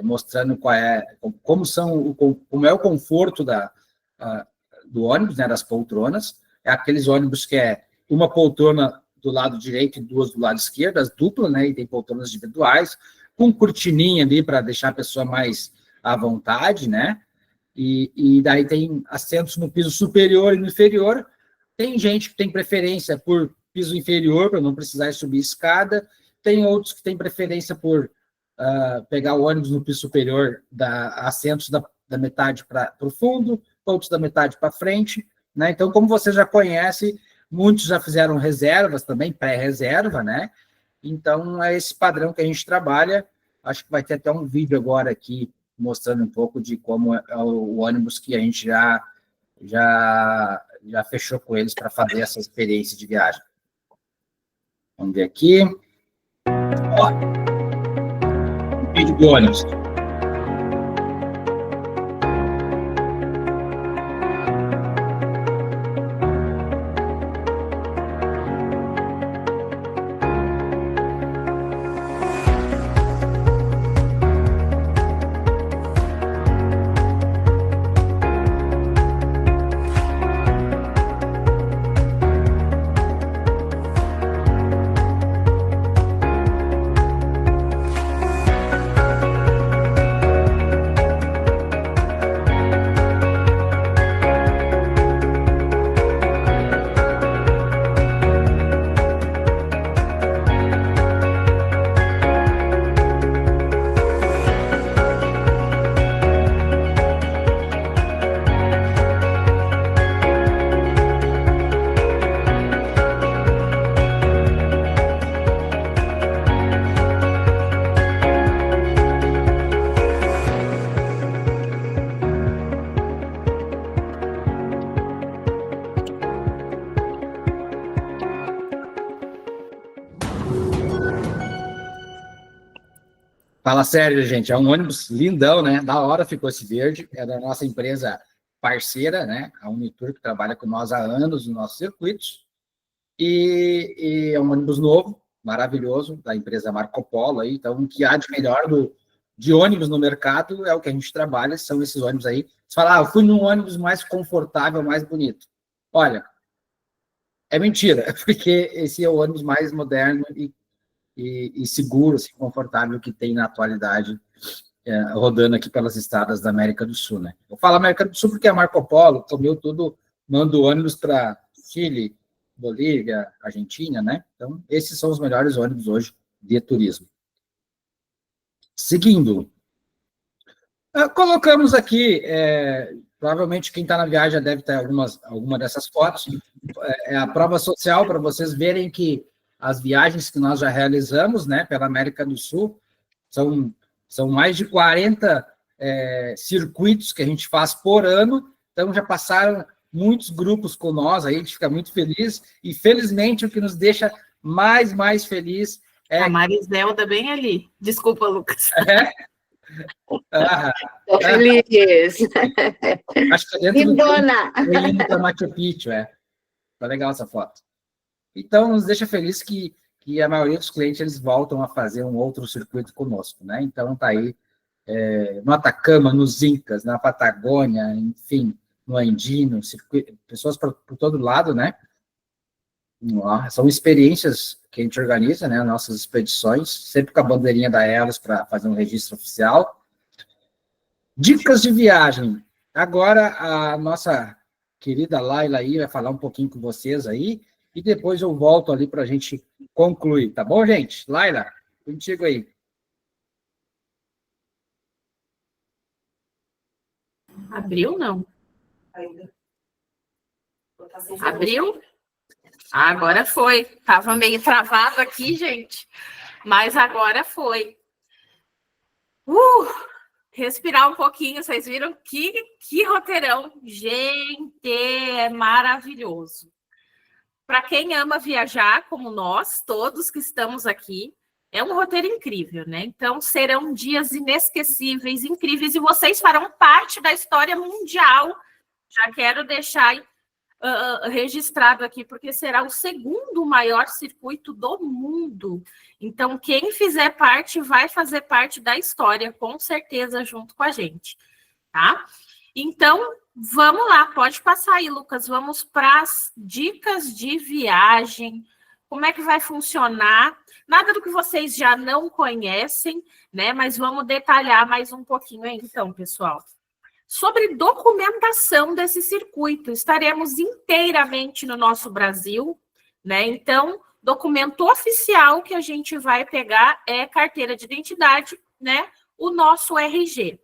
Speaker 1: mostrando como é o conforto do ônibus, né, das poltronas. É aqueles ônibus que uma poltrona do lado direito e duas do lado esquerdo, as duplas, né, e tem poltronas individuais, com cortininha ali para deixar a pessoa mais à vontade, né? E daí tem assentos no piso superior e no inferior. Tem gente que tem preferência por piso inferior, para não precisar subir escada. Tem outros que têm preferência por pegar o ônibus no piso superior, assentos da metade para o fundo, outros da metade para frente. Né? Então, como você já conhece, muitos já fizeram reservas também, pré-reserva, né? Então, é esse padrão que a gente trabalha. Acho que vai ter até um vídeo agora aqui, mostrando um pouco de como é o ônibus que a gente já fechou com eles para fazer essa experiência de viagem. Vamos ver aqui. Ó, o vídeo do ônibus. Fala sério, gente, é um ônibus lindão, né? Da hora ficou esse verde, é da nossa empresa parceira, né? A Unitur, que trabalha com nós há anos nos nossos circuitos, e é um ônibus novo, maravilhoso, da empresa Marco Polo, aí, então o que há de melhor de ônibus no mercado é o que a gente trabalha, são esses ônibus aí. Você fala, eu fui num ônibus mais confortável, mais bonito. Olha, é mentira, porque esse é o ônibus mais moderno e seguro, assim, confortável que tem na atualidade, rodando aqui pelas estradas da América do Sul, né? Eu falo América do Sul porque a Marco Polo comeu tudo, manda ônibus para Chile, Bolívia, Argentina, né? Então, esses são os melhores ônibus hoje de turismo. Seguindo, colocamos aqui, provavelmente quem está na viagem já deve ter alguma dessas fotos, é a prova social para vocês verem que as viagens que nós já realizamos, né, pela América do Sul, são mais de 40 circuitos que a gente faz por ano, então já passaram muitos grupos com nós, aí a gente fica muito feliz, e felizmente o que nos deixa mais feliz é...
Speaker 2: A Mariselda bem ali. Desculpa, Lucas.
Speaker 6: Tô feliz.
Speaker 1: Acho que é dentro
Speaker 6: Lindona.
Speaker 1: do indo para Machu Picchu, Tá legal essa foto. Então, nos deixa feliz que a maioria dos clientes eles voltam a fazer um outro circuito conosco, né? Então, tá aí no Atacama, nos Incas, na Patagônia, enfim, no Andino, pessoas por todo lado, né? São experiências que a gente organiza, né? Nossas expedições, sempre com a bandeirinha da Elos para fazer um registro oficial. Dicas de viagem. Agora, a nossa querida Laila aí vai falar um pouquinho com vocês aí, e depois eu volto ali para a gente concluir, tá bom, gente? Laila, contigo aí.
Speaker 2: Abriu, não? Abriu? Agora foi. Tava meio travado aqui, gente. Mas agora foi. Respirar um pouquinho. Vocês viram que roteirão. Gente, é maravilhoso. Para quem ama viajar, como nós, todos que estamos aqui, é um roteiro incrível, né? Então, serão dias inesquecíveis, incríveis, e vocês farão parte da história mundial. Já quero deixar registrado aqui, porque será o segundo maior circuito do mundo. Então, quem fizer parte, vai fazer parte da história, com certeza, junto com a gente, tá? Então, vamos lá, pode passar aí, Lucas. Vamos para as dicas de viagem. Como é que vai funcionar? Nada do que vocês já não conhecem, né? Mas vamos detalhar mais um pouquinho aí, então, pessoal. Sobre documentação desse circuito, estaremos inteiramente no nosso Brasil, né? Então, documento oficial que a gente vai pegar é carteira de identidade, né? O nosso RG.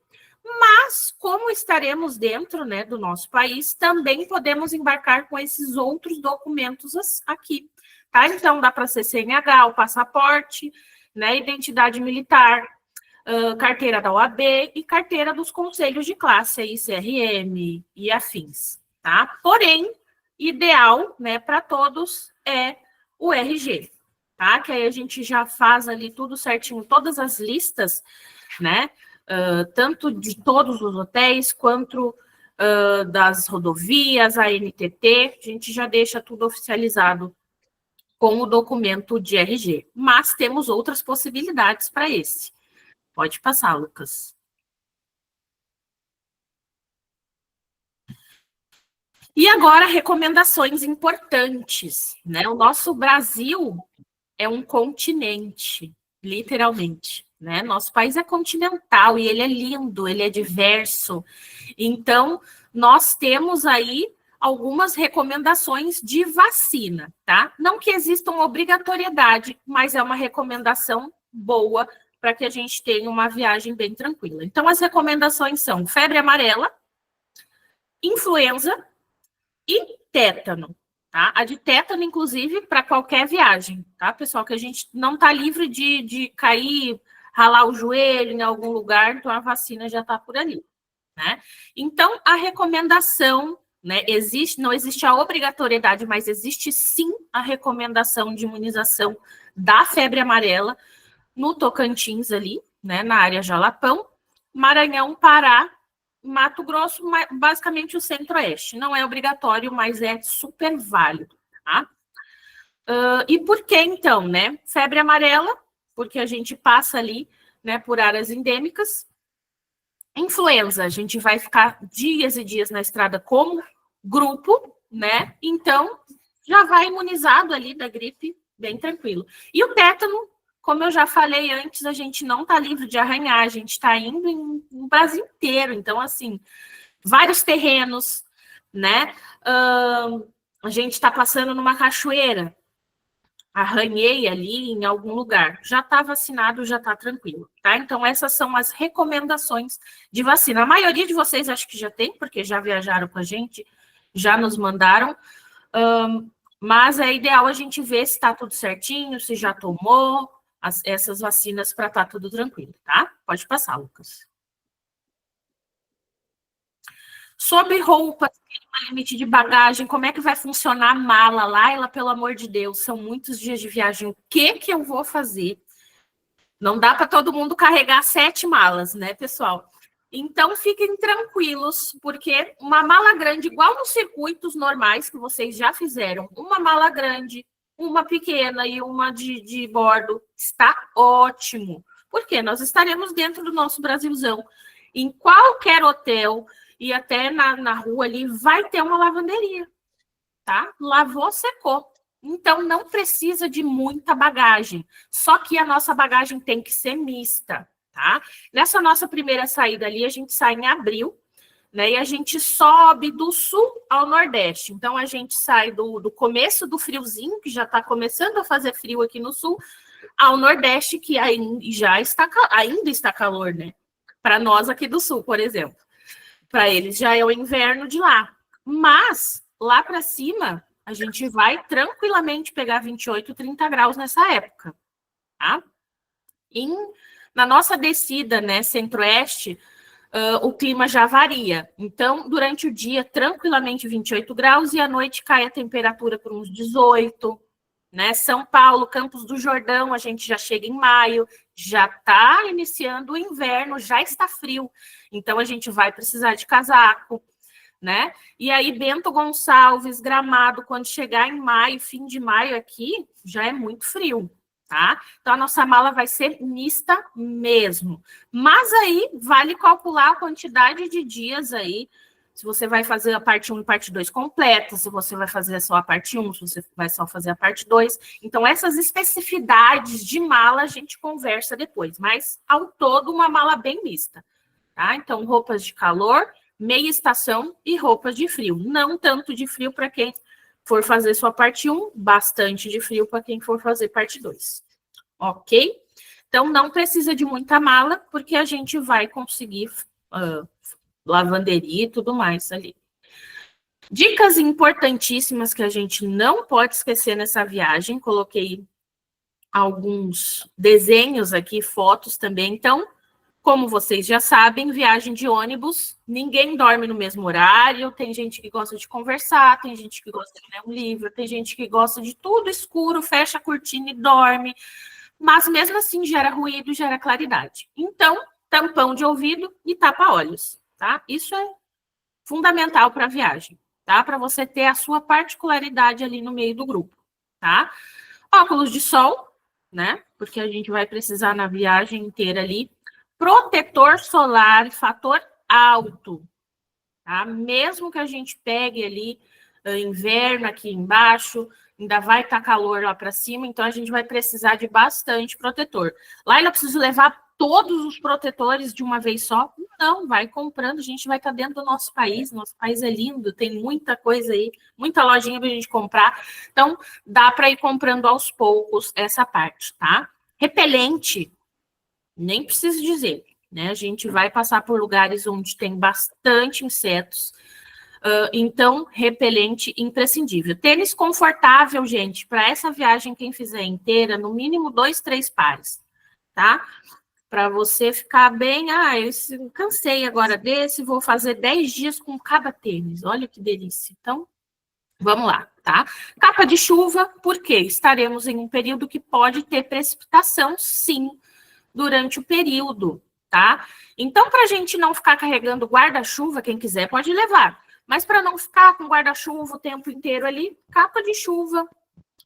Speaker 2: Mas, como estaremos dentro, né, do nosso país, também podemos embarcar com esses outros documentos aqui, tá? Então, dá para ser CNH, o passaporte, né, identidade militar, carteira da OAB e carteira dos conselhos de classe, aí, CRM e afins, tá? Porém, ideal, né, para todos é o RG, tá? Que aí a gente já faz ali tudo certinho, todas as listas, né? Tanto de todos os hotéis, quanto das rodovias, a NTT, a gente já deixa tudo oficializado com o documento de RG. Mas temos outras possibilidades para esse. Pode passar, Lucas. E agora, recomendações importantes, né? O nosso Brasil é um continente, literalmente, né? Nosso país é continental e ele é lindo, ele é diverso. Então, nós temos aí algumas recomendações de vacina, tá? Não que exista uma obrigatoriedade, mas é uma recomendação boa para que a gente tenha uma viagem bem tranquila. Então, as recomendações são febre amarela, influenza e tétano, tá? A de tétano, inclusive, para qualquer viagem, tá, pessoal? Que a gente não está livre de cair, ralar o joelho em algum lugar, então a vacina já está por ali, né? Então, a recomendação, né, não existe a obrigatoriedade, mas existe sim a recomendação de imunização da febre amarela no Tocantins ali, né, na área Jalapão, Maranhão, Pará, Mato Grosso, basicamente o Centro-Oeste. Não é obrigatório, mas é super válido, tá? E por que, então, né? Febre amarela, porque a gente passa ali, né, por áreas endêmicas. Influenza, a gente vai ficar dias e dias na estrada como grupo, né? Então, já vai imunizado ali da gripe, bem tranquilo. E o tétano, como eu já falei antes, a gente não está livre de arranhar, a gente está indo no Brasil inteiro. Então, assim, vários terrenos, né? A gente está passando numa cachoeira, arranhei ali em algum lugar, já está vacinado, já está tranquilo, tá? Então, essas são as recomendações de vacina. A maioria de vocês acho que já tem, porque já viajaram com a gente, já nos mandaram, mas é ideal a gente ver se está tudo certinho, se já tomou essas vacinas para estar tudo tranquilo, tá? Pode passar, Lucas. Sobre roupas, limite de bagagem, como é que vai funcionar a mala, Laila, pelo amor de Deus, são muitos dias de viagem, o que eu vou fazer? Não dá para todo mundo carregar 7 malas, né, pessoal? Então, fiquem tranquilos, porque uma mala grande, igual nos circuitos normais que vocês já fizeram, uma mala grande, uma pequena e uma de bordo, está ótimo. Porque nós estaremos dentro do nosso Brasilzão. Em qualquer hotel e até na rua ali, vai ter uma lavanderia, tá? Lavou, secou. Então, não precisa de muita bagagem. Só que a nossa bagagem tem que ser mista, tá? Nessa nossa primeira saída ali, a gente sai em abril, né? E a gente sobe do sul ao nordeste. Então, a gente sai do começo do friozinho, que já está começando a fazer frio aqui no sul, ao nordeste, que ainda está calor, né? Para nós aqui do sul, por exemplo. Para eles já é o inverno de lá. Mas, lá para cima, a gente vai tranquilamente pegar 28, 30 graus nessa época, tá? Na nossa descida, né, centro-oeste, o clima já varia. Então, durante o dia, tranquilamente 28 graus e à noite cai a temperatura por uns 18, né? São Paulo, Campos do Jordão, a gente já chega em maio, já está iniciando o inverno, já está frio. Então, a gente vai precisar de casaco, né? E aí, Bento Gonçalves, Gramado, quando chegar em maio, fim de maio aqui, já é muito frio, tá? Então, a nossa mala vai ser mista mesmo. Mas aí, vale calcular a quantidade de dias aí, se você vai fazer a parte 1 e parte 2 completa, se você vai fazer só a parte 1, se você vai só fazer a parte 2. Então, essas especificidades de mala a gente conversa depois. Mas, ao todo, uma mala bem mista, tá? Então, roupas de calor, meia estação e roupas de frio. Não tanto de frio para quem for fazer sua parte 1, bastante de frio para quem for fazer parte 2. Ok? Então, não precisa de muita mala, porque a gente vai conseguir lavanderia e tudo mais ali. Dicas importantíssimas que a gente não pode esquecer nessa viagem. Coloquei alguns desenhos aqui, fotos também. Então, como vocês já sabem, viagem de ônibus, ninguém dorme no mesmo horário, tem gente que gosta de conversar, tem gente que gosta de ler um livro, tem gente que gosta de tudo escuro, fecha a cortina e dorme, mas mesmo assim gera ruído, gera claridade. Então, tampão de ouvido e tapa-olhos, tá? Isso é fundamental para a viagem, tá? Para você ter a sua particularidade ali no meio do grupo, tá? Óculos de sol, né? Porque a gente vai precisar na viagem inteira ali. Protetor solar, fator alto, tá? Mesmo que a gente pegue ali inverno aqui embaixo, ainda vai estar calor lá para cima, então a gente vai precisar de bastante protetor. Lá eu preciso levar todos os protetores de uma vez só? Não, vai comprando, a gente vai estar dentro do nosso país é lindo, tem muita coisa aí, muita lojinha para a gente comprar, então dá para ir comprando aos poucos essa parte, tá? Repelente, nem preciso dizer, né? A gente vai passar por lugares onde tem bastante insetos, então, repelente imprescindível. Tênis confortável, gente, para essa viagem, quem fizer inteira, no mínimo 2, 3 pares, tá? Para você ficar bem, eu cansei agora desse, vou fazer 10 dias com cada tênis, olha que delícia. Então, vamos lá, tá? Capa de chuva, por quê? Estaremos em um período que pode ter precipitação, sim. durante o período, tá? Então, para a gente não ficar carregando guarda-chuva, quem quiser pode levar. Mas para não ficar com guarda-chuva o tempo inteiro ali, capa de chuva,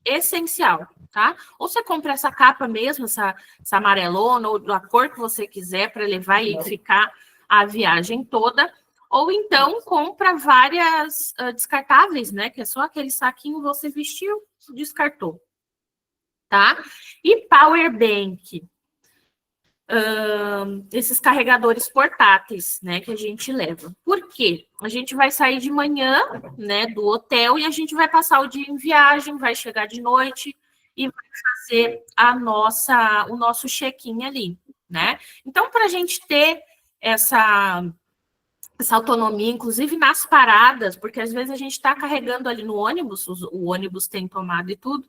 Speaker 2: essencial, tá? Ou você compra essa capa mesmo, essa amarelona, ou da cor que você quiser, para levar e ficar a viagem toda. Ou então compra várias descartáveis, né? Que é só aquele saquinho, você vestiu, descartou, tá? E power bank. Esses carregadores portáteis, né, que a gente leva. Por quê? A gente vai sair de manhã, né, do hotel e a gente vai passar o dia em viagem, vai chegar de noite e vai fazer o nosso check-in ali, né? Então, para a gente ter essa autonomia, inclusive nas paradas, porque às vezes a gente está carregando ali no ônibus, o ônibus tem tomada e tudo,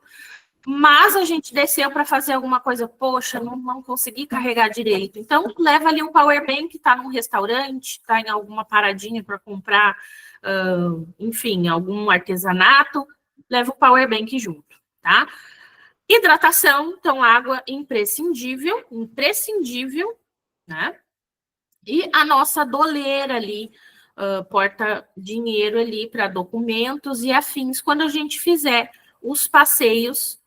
Speaker 2: mas a gente desceu para fazer alguma coisa, poxa, não consegui carregar direito. Então, leva ali um power bank, está num restaurante, está em alguma paradinha para comprar, enfim, algum artesanato, leva o power bank junto, tá? Hidratação, então água imprescindível, né? E a nossa doleira ali, porta dinheiro ali para documentos e afins, quando a gente fizer os passeios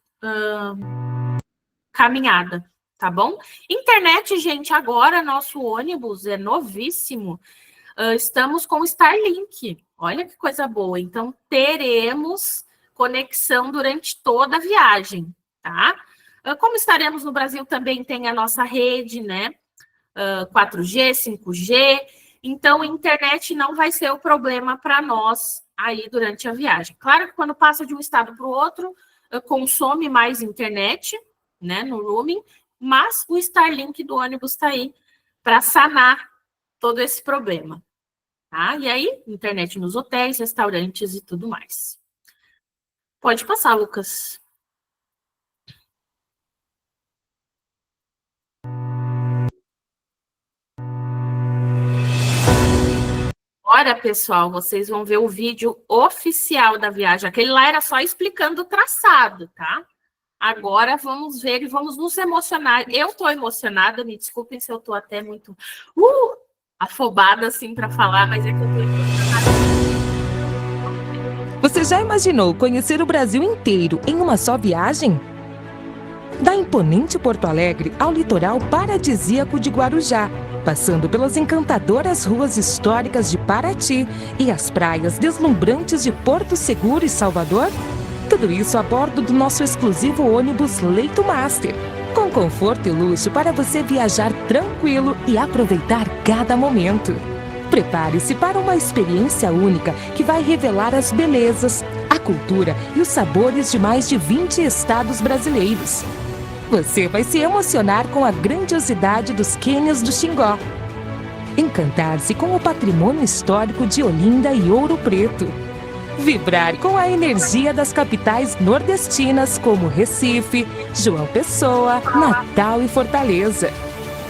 Speaker 2: caminhada, tá bom? Internet, gente, agora nosso ônibus é novíssimo. Estamos com o Starlink. Olha que coisa boa. Então, teremos conexão durante toda a viagem, tá? Como estaremos no Brasil, também tem a nossa rede, né? 4G, 5G. Então, a internet não vai ser o problema para nós aí durante a viagem. Claro que quando passa de um estado para o outro, consome mais internet, né, no roaming, mas o Starlink do ônibus está aí para sanar todo esse problema, tá? E aí, internet nos hotéis, restaurantes e tudo mais. Pode passar, Lucas. Agora, pessoal, vocês vão ver o vídeo oficial da viagem. Aquele lá era só explicando o traçado, tá? Agora vamos ver e vamos nos emocionar. Eu estou emocionada, me desculpem se eu estou até muito afobada assim para falar, mas é que eu estou emocionada.
Speaker 6: Você já imaginou conhecer o Brasil inteiro em uma só viagem? Da imponente Porto Alegre ao litoral paradisíaco de Guarujá, passando pelas encantadoras ruas históricas de Paraty e as praias deslumbrantes de Porto Seguro e Salvador? Tudo isso a bordo do nosso exclusivo ônibus Leito Master, com conforto e luxo para você viajar tranquilo e aproveitar cada momento. Prepare-se para uma experiência única que vai revelar as belezas, a cultura e os sabores de mais de 20 estados brasileiros. Você vai se emocionar com a grandiosidade dos cânions do Xingó, encantar-se com o patrimônio histórico de Olinda e Ouro Preto, vibrar com a energia das capitais nordestinas como Recife, João Pessoa, Natal e Fortaleza.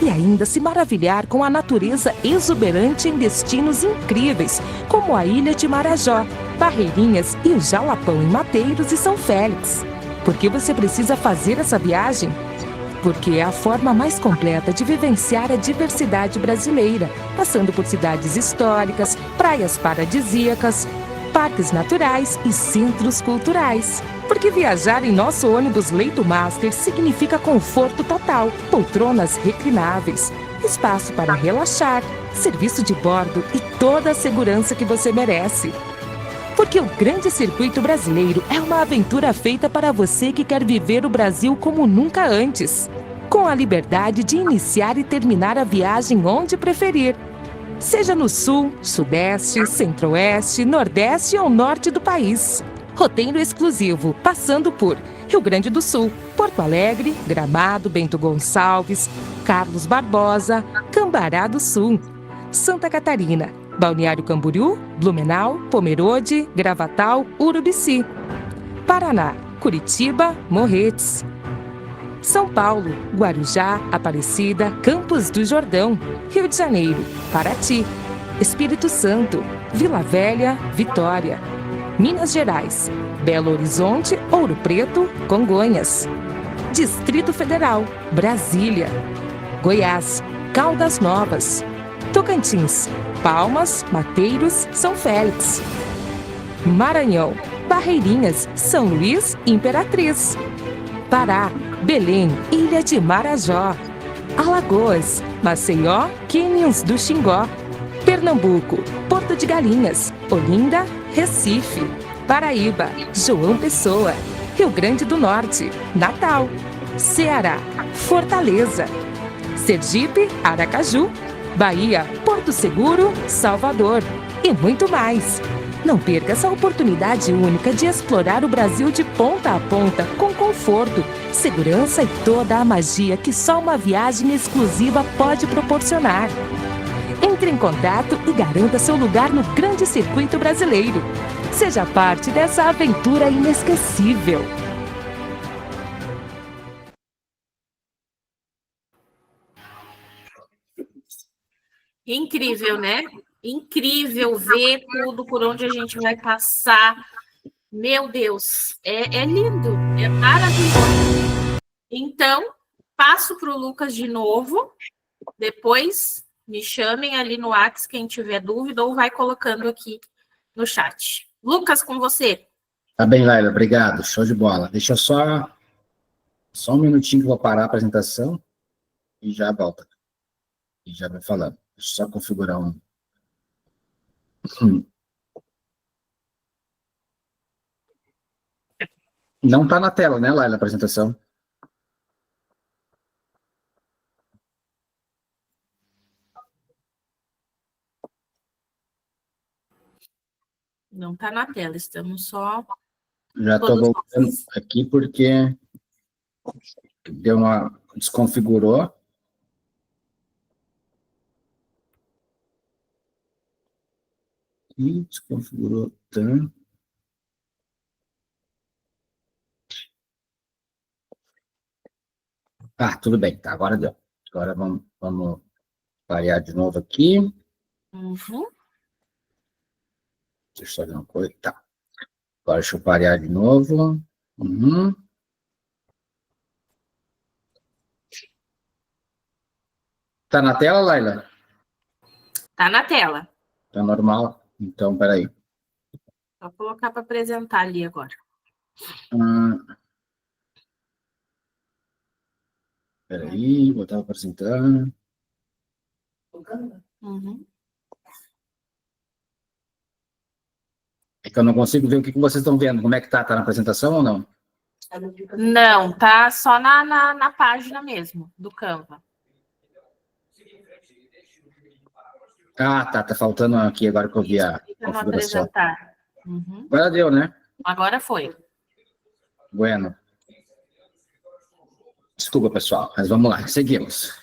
Speaker 6: E ainda se maravilhar com a natureza exuberante em destinos incríveis, como a Ilha de Marajó, Barreirinhas e o Jalapão em Mateiros e São Félix. Por que você precisa fazer essa viagem? Porque é a forma mais completa de vivenciar a diversidade brasileira, passando por cidades históricas, praias paradisíacas, parques naturais e centros culturais. Porque viajar em nosso ônibus Leito Master significa conforto total, poltronas reclináveis, espaço para relaxar, serviço de bordo e toda a segurança que você merece. Porque o Grande Circuito Brasileiro é uma aventura feita para você que quer viver o Brasil como nunca antes, com a liberdade de iniciar e terminar a viagem onde preferir. Seja no sul, sudeste, centro-oeste, nordeste ou norte do país. Roteiro exclusivo, passando por Rio Grande do Sul, Porto Alegre, Gramado, Bento Gonçalves, Carlos Barbosa, Cambará do Sul, Santa Catarina, Balneário Camboriú, Blumenau, Pomerode, Gravatal, Urubici. Paraná, Curitiba, Morretes. São Paulo, Guarujá, Aparecida, Campos do Jordão, Rio de Janeiro, Paraty, Espírito Santo, Vila Velha, Vitória, Minas Gerais, Belo Horizonte, Ouro Preto, Congonhas, Distrito Federal, Brasília, Goiás, Caldas Novas. Tocantins, Palmas, Mateiros, São Félix. Maranhão, Barreirinhas, São Luís, Imperatriz. Pará, Belém, Ilha de Marajó. Alagoas, Maceió, Canyons do Xingó. Pernambuco, Porto de Galinhas, Olinda, Recife. Paraíba, João Pessoa. Rio Grande do Norte, Natal. Ceará, Fortaleza. Sergipe, Aracaju. Bahia, Porto Seguro, Salvador e muito mais. Não perca essa oportunidade única de explorar o Brasil de ponta a ponta com conforto, segurança e toda a magia que só uma viagem exclusiva pode proporcionar. Entre em contato e garanta seu lugar no grande circuito brasileiro. Seja parte dessa aventura inesquecível.
Speaker 2: Incrível, né? Incrível ver tudo por onde a gente vai passar. Meu Deus, é lindo, é maravilhoso. Então, passo para o Lucas de novo. Depois me chamem ali no WhatsApp quem tiver dúvida ou vai colocando aqui no chat. Lucas, com você.
Speaker 1: Tá bem, Laila, obrigado. Show de bola. Deixa eu só um minutinho que eu vou parar a apresentação e já volta. E já vai falando. Deixa eu só configurar um. Não está na tela, né, Laila, a apresentação?
Speaker 2: Não está na tela, estamos só...
Speaker 1: Já estou voltando aqui porque deu uma... desconfigurou. E desconfigurou tanto. Ah, tudo bem, tá, agora deu. Agora vamos variar de novo aqui.
Speaker 2: Uhum.
Speaker 1: Deixa eu fazer uma coisa. Tá. Agora deixa eu parear de novo. Uhum. Tá na tela, Laila?
Speaker 2: Tá na tela.
Speaker 1: Tá normal? Então, peraí.
Speaker 2: Só colocar para apresentar ali agora.
Speaker 1: Peraí, vou estar apresentando.
Speaker 2: Uhum.
Speaker 1: É que eu não consigo ver o que vocês estão vendo. Como é que tá? Tá na apresentação ou não?
Speaker 2: Não, tá só na página mesmo, do Canva.
Speaker 1: Ah, tá faltando aqui agora que eu vi a configuração.
Speaker 2: Uhum.
Speaker 1: Agora deu, né?
Speaker 2: Agora foi.
Speaker 1: Bueno. Desculpa, pessoal, mas vamos lá, seguimos.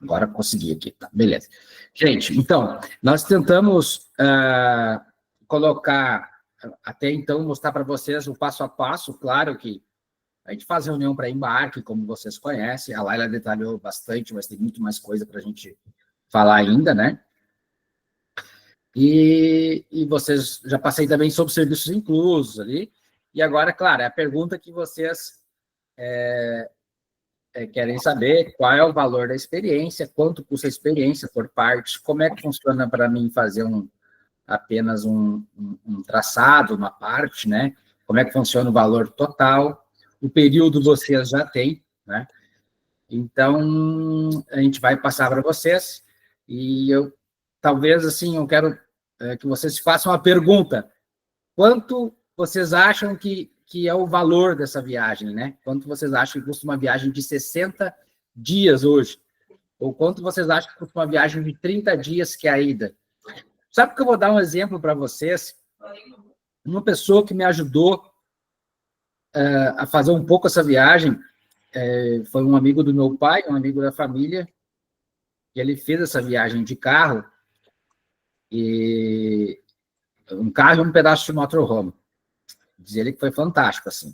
Speaker 1: Agora consegui aqui, tá, beleza. Gente, então, nós tentamos colocar, até então, mostrar para vocês o passo a passo, claro que a gente faz reunião para embarque, como vocês conhecem, a Laila detalhou bastante, mas tem muito mais coisa para a gente falar ainda, né? E vocês, já passei também sobre serviços inclusos ali, e agora, claro, é a pergunta que vocês querem saber, qual é o valor da experiência, quanto custa a experiência por partes, como é que funciona para mim fazer apenas um traçado, uma parte, né? Como é que funciona o valor total, o período vocês já têm, né? Então, a gente vai passar para vocês, e talvez, assim, eu quero que vocês façam uma pergunta. Quanto vocês acham que é o valor dessa viagem, né? Quanto vocês acham que custa uma viagem de 60 dias hoje? Ou quanto vocês acham que custa uma viagem de 30 dias que é a ida? Sabe que eu vou dar um exemplo para vocês? Uma pessoa que me ajudou a fazer um pouco essa viagem foi um amigo do meu pai, um amigo da família, e ele fez essa viagem de carro, e um carro e um pedaço de motorhome. Diz ele que foi fantástico, assim.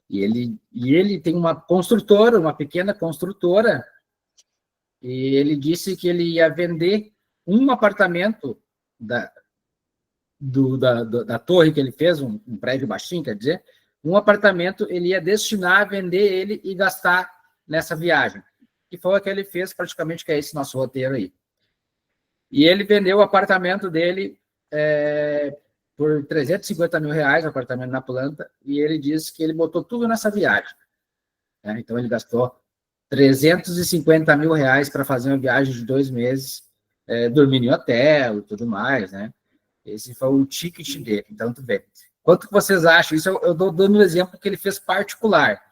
Speaker 1: E ele tem uma construtora, uma pequena construtora, e ele disse que ele ia vender um apartamento da torre que ele fez, um prédio baixinho, quer dizer, um apartamento ele ia destinar a vender ele e gastar nessa viagem. E foi o que ele fez praticamente, que é esse nosso roteiro aí. E ele vendeu o apartamento dele por R$350 mil, o apartamento na planta, e ele disse que ele botou tudo nessa viagem. Né? Então, ele gastou R$350 mil para fazer uma viagem de 2 meses, dormindo em hotel e tudo mais, né? Esse foi o ticket dele. Então, tudo bem. Quanto que vocês acham? Isso eu dou dando um exemplo que ele fez particular.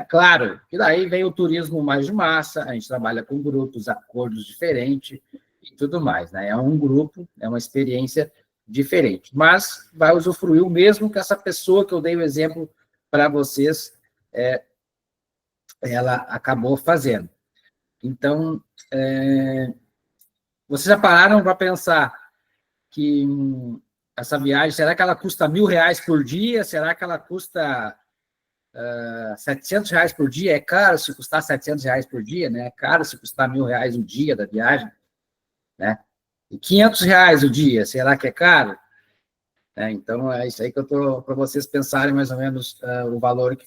Speaker 1: Claro, que daí vem o turismo mais de massa, a gente trabalha com grupos, acordos diferentes e tudo mais, né? É um grupo, é uma experiência diferente, mas vai usufruir o mesmo que essa pessoa que eu dei o exemplo para vocês, ela acabou fazendo. Então, vocês já pararam para pensar que essa viagem, será que ela custa R$1.000 por dia? Será que ela custa R$700 por dia? É caro se custar R$700 por dia, né? É caro se custar R$1.000 o dia da viagem, né? E R$500 o dia, será que é caro? Então, é isso aí que eu estou para vocês pensarem mais ou menos o valor que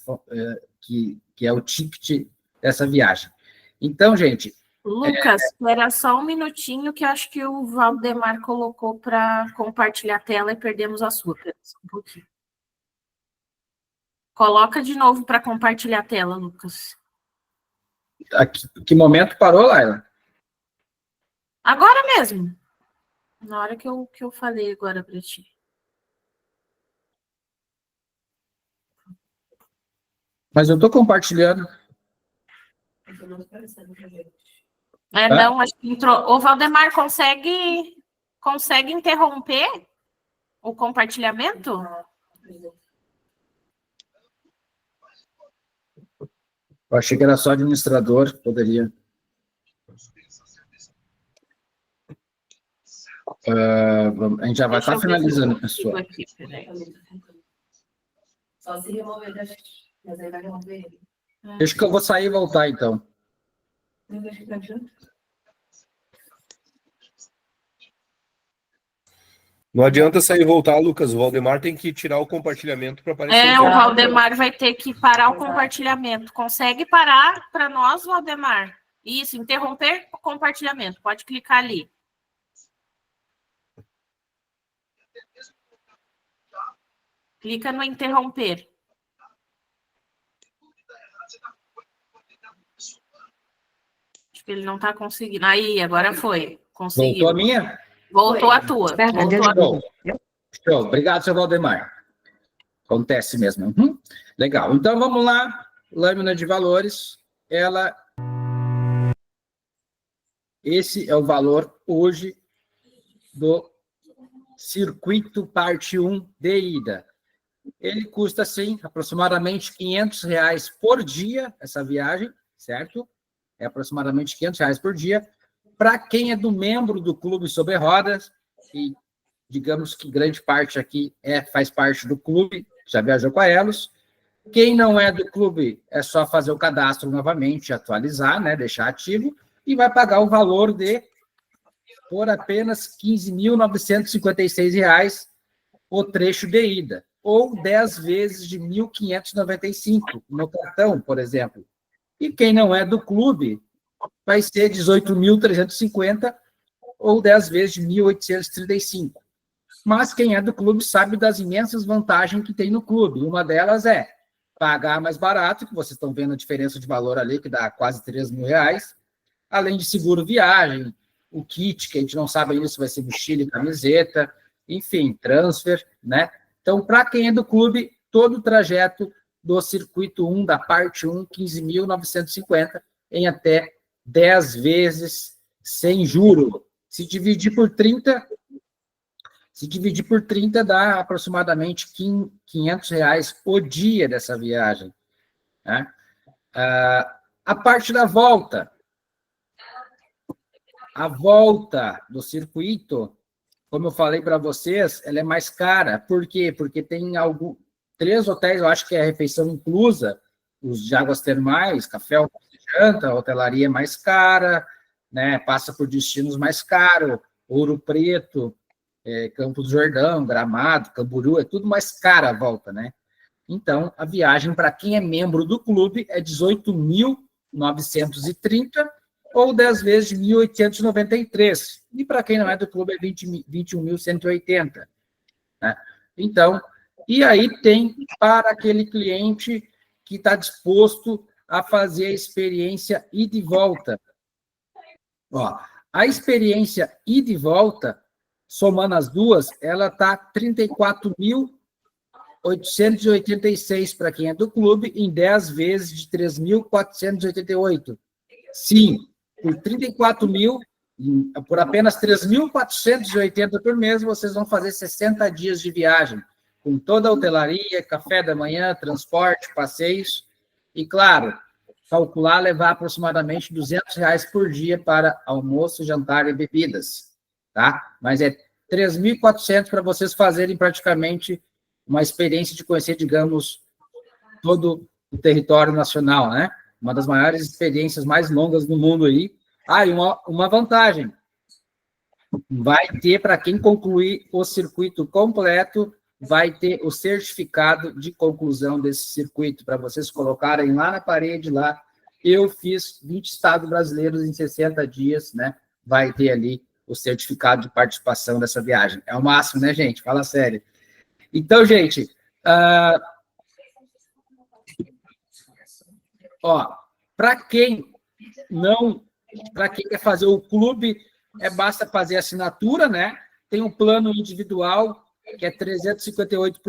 Speaker 1: é o ticket dessa viagem. Então, gente...
Speaker 2: Lucas, espera só um minutinho que eu acho que o Valdemar colocou para compartilhar a tela e perdemos a sua. Um pouquinho. Coloca de novo para compartilhar a tela, Lucas.
Speaker 1: Que momento parou, Laila?
Speaker 2: Agora mesmo. Na hora que eu falei agora para ti.
Speaker 1: Mas eu estou compartilhando.
Speaker 2: Não, acho que entrou. O Valdemar consegue interromper o compartilhamento?
Speaker 1: Eu achei que era só administrador, poderia. A gente já vai estar finalizando, pessoal.
Speaker 2: Aqui,
Speaker 7: só se remover das... Mas aí vai remover ele.
Speaker 1: Acho que eu vou sair e voltar, então.
Speaker 8: Não adianta sair e voltar, Lucas. O Valdemar tem que tirar o compartilhamento para aparecer.
Speaker 2: O Valdemar vai ter que parar o compartilhamento. Consegue parar para nós, Valdemar? Isso, interromper o compartilhamento. Pode clicar ali. Clica no interromper. Acho que ele não está conseguindo. Aí, agora foi. Conseguiu.
Speaker 1: Voltou a minha?
Speaker 2: Voltou a tua.
Speaker 1: Show. Obrigado, seu Valdemar. Acontece mesmo. Legal. Então, vamos lá. Lâmina de valores. Esse é o valor hoje do circuito parte 1 de ida. Ele custa, sim, aproximadamente R$500 por dia, essa viagem, certo? É aproximadamente R$500 por dia. Para quem é do membro do Clube Sobre Rodas, e digamos que grande parte aqui faz parte do clube, já viajou com a Elos. Quem não é do clube, é só fazer o cadastro novamente, atualizar, né, deixar ativo, e vai pagar o valor por apenas R$15.956 o trecho de ida, ou 10 vezes de 1.595 no cartão, por exemplo. E quem não é do clube, vai ser 18.350 ou 10 vezes de 1.835. Mas quem é do clube sabe das imensas vantagens que tem no clube. Uma delas é pagar mais barato, que vocês estão vendo a diferença de valor ali, que dá quase R$3.000, além de seguro viagem, o kit, que a gente não sabe ainda se vai ser mochila e camiseta, enfim, transfer, né? Então, para quem é do clube, todo o trajeto do circuito 1, da parte 1, 15.950, em até 10 vezes sem juro. Se dividir por 30, dá aproximadamente R$500 o dia dessa viagem. Né? A parte da volta. A volta do circuito, como eu falei para vocês, ela é mais cara. Por quê? Porque tem 3 hotéis, eu acho que é a refeição inclusa, os de águas termais, café, janta, a hotelaria é mais cara, né? Passa por destinos mais caros, Ouro Preto, Campos do Jordão, Gramado, Camboriú, é tudo mais caro a volta, né? Então, a viagem para quem é membro do clube é 18.930 ou 10 vezes de 1.893. E para quem não é do clube é 21.180. Né? Então, e aí tem para aquele cliente que está disposto a fazer a experiência ida e volta. Ó, a experiência ida e volta, somando as duas, ela está 34.886 para quem é do clube, em 10 vezes de 3.488. Sim, por 34 mil, por apenas 3.480 por mês, vocês vão fazer 60 dias de viagem, com toda a hotelaria, café da manhã, transporte, passeios, e, claro, calcular levar aproximadamente R$200 por dia para almoço, jantar e bebidas, tá? Mas é 3.400 para vocês fazerem praticamente uma experiência de conhecer, digamos, todo o território nacional, né? Uma das maiores experiências mais longas do mundo aí. Ah, e uma vantagem. Vai ter, para quem concluir o circuito completo, vai ter o certificado de conclusão desse circuito, para vocês colocarem lá na parede, lá. Eu fiz 20 estados brasileiros em 60 dias, né? Vai ter ali o certificado de participação dessa viagem. É o máximo, né, gente? Fala sério. Então, gente, para quem quer fazer o clube, basta fazer assinatura, né? Tem um plano individual, que é 358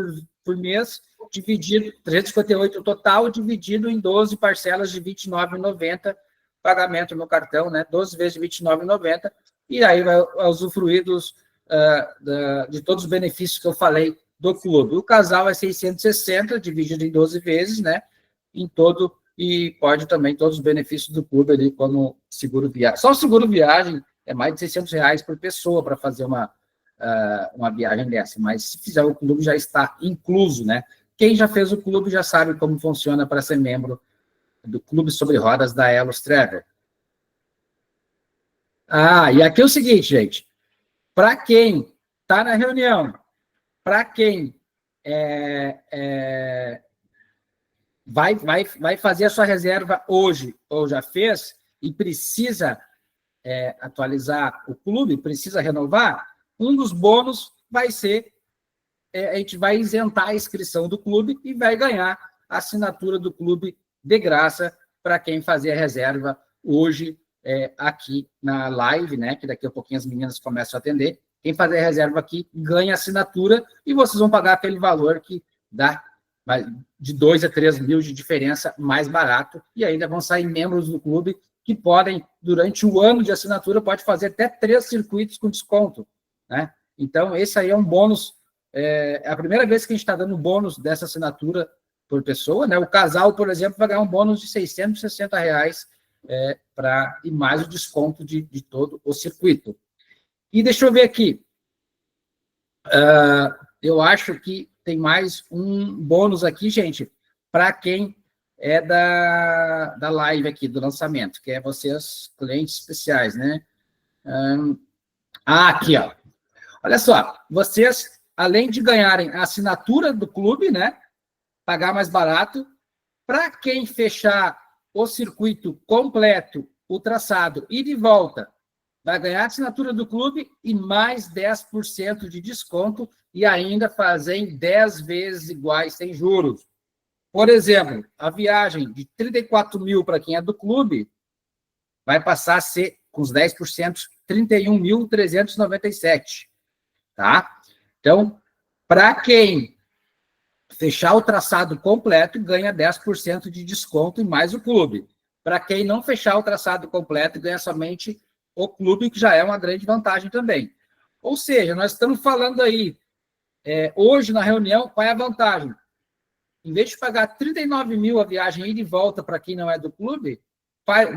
Speaker 1: por mês, dividido, 358 total, dividido em 12 parcelas de R$ 29,90, pagamento no cartão, né? 12 vezes de R$ 29,90, e aí vai usufruir de todos os benefícios que eu falei do clube. O casal é 660, dividido em 12 vezes, né? Em todo, e pode também todos os benefícios do clube ali, como seguro viagem. Só o seguro viagem é mais de R$600 por pessoa para fazer uma viagem dessa, mas se fizer o clube já está incluso, né? Quem já fez o clube já sabe como funciona para ser membro do Clube Sobre Rodas da Elos Travel. E aqui é o seguinte, gente, para quem está na reunião, para quem vai fazer a sua reserva hoje, ou já fez, e precisa atualizar o clube, precisa renovar, um dos bônus vai ser, a gente vai isentar a inscrição do clube e vai ganhar a assinatura do clube de graça para quem fazer a reserva hoje aqui na live, né? Que daqui a pouquinho as meninas começam a atender. Quem fazer a reserva aqui ganha assinatura e vocês vão pagar aquele valor que dá de 2 a 3 mil de diferença mais barato e ainda vão sair membros do clube que podem, durante o ano de assinatura, pode fazer até 3 circuitos com desconto, né? Então, esse aí é um bônus, é a primeira vez que a gente está dando bônus dessa assinatura por pessoa, né? O casal, por exemplo, vai ganhar um bônus de R$660 e mais o desconto de todo o circuito. E deixa eu ver aqui, eu acho que tem mais um bônus aqui, gente, para quem é da live aqui, do lançamento, que é vocês, clientes especiais, né? Aqui, ó. Olha só, vocês, além de ganharem a assinatura do clube, né? Pagar mais barato, para quem fechar o circuito completo, o traçado, ida e volta, vai ganhar a assinatura do clube e mais 10% de desconto e ainda fazer em 10 vezes iguais, sem juros. Por exemplo, a viagem de 34 mil para quem é do clube vai passar a ser, com os 10%, 31.397, tá? Então, para quem fechar o traçado completo, ganha 10% de desconto e mais o clube. Para quem não fechar o traçado completo, ganha somente o clube, que já é uma grande vantagem também. Ou seja, nós estamos falando aí, hoje na reunião, qual é a vantagem? Em vez de pagar 39 mil a viagem ida e volta para quem não é do clube,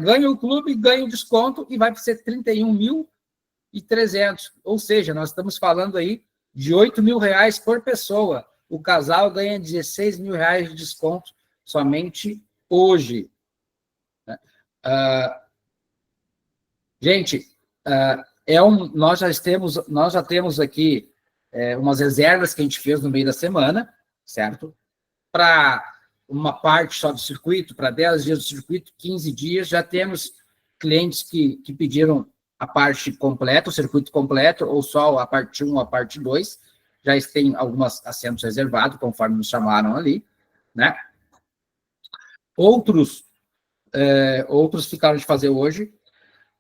Speaker 1: ganha o clube, ganha o desconto e vai ser 31.300. Ou seja, nós estamos falando aí de R$8.000 por pessoa. O casal ganha R$16.000 de desconto somente hoje. Gente, nós já temos aqui umas reservas que a gente fez no meio da semana, certo? para uma parte só do circuito, para 10 dias do circuito, 15 dias. Já temos clientes que pediram a parte completa, o circuito completo, ou só a parte 1, a parte 2. Já tem alguns assentos reservados, conforme nos chamaram ali, né? Outros ficaram de fazer hoje.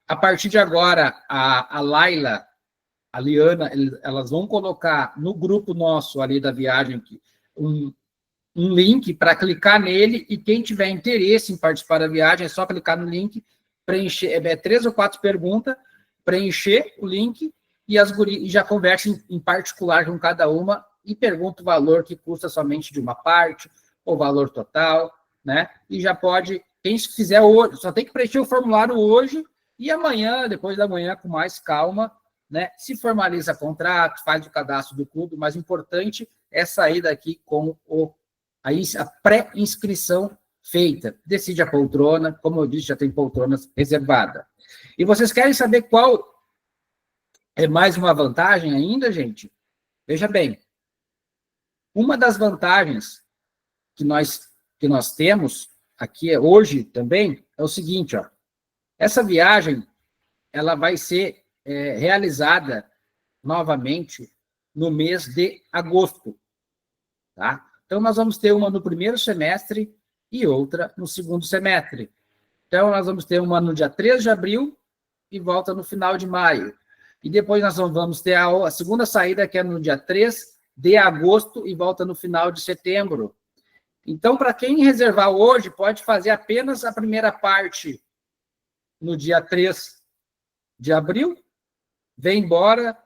Speaker 1: A partir de agora, a Laila, a Liana, elas vão colocar no grupo nosso ali da viagem um link para clicar nele, e quem tiver interesse em participar da viagem é só clicar no link, preencher 3 ou 4 perguntas, preencher o link e já conversa em particular com cada uma e pergunta o valor que custa somente de uma parte, ou valor total, né? E já pode, quem fizer hoje, só tem que preencher o formulário hoje, e amanhã, depois da manhã, com mais calma, né, se formaliza contrato, faz o cadastro do clube. O mais importante é sair daqui com a pré-inscrição feita. Decide a poltrona, como eu disse, já tem poltronas reservadas. E vocês querem saber qual é mais uma vantagem ainda, gente? Veja bem, uma das vantagens que nós temos aqui hoje também é o seguinte, ó. Essa viagem, ela vai ser realizada novamente no mês de agosto, tá? Então, nós vamos ter uma no primeiro semestre e outra no segundo semestre. Então, nós vamos ter uma no dia 3 de abril e volta no final de maio. E depois nós vamos ter a segunda saída, que é no dia 3 de agosto e volta no final de setembro. Então, para quem reservar hoje, pode fazer apenas a primeira parte no dia 3 de abril, vem embora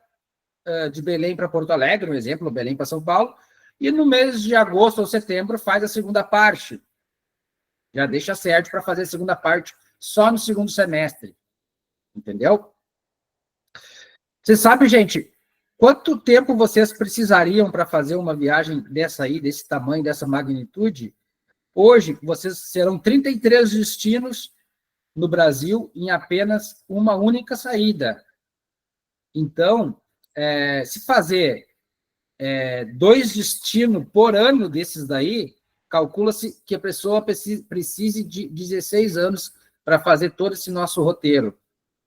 Speaker 1: de Belém para Porto Alegre, um exemplo, Belém para São Paulo, e no mês de agosto ou setembro faz a segunda parte. Já deixa certo para fazer a segunda parte só no segundo semestre. Entendeu? Você sabe, gente, quanto tempo vocês precisariam para fazer uma viagem dessa aí, desse tamanho, dessa magnitude? Hoje, vocês serão 33 destinos no Brasil em apenas uma única saída. Então, se fazer 2 destinos por ano desses daí, calcula-se que a pessoa precise de 16 anos para fazer todo esse nosso roteiro.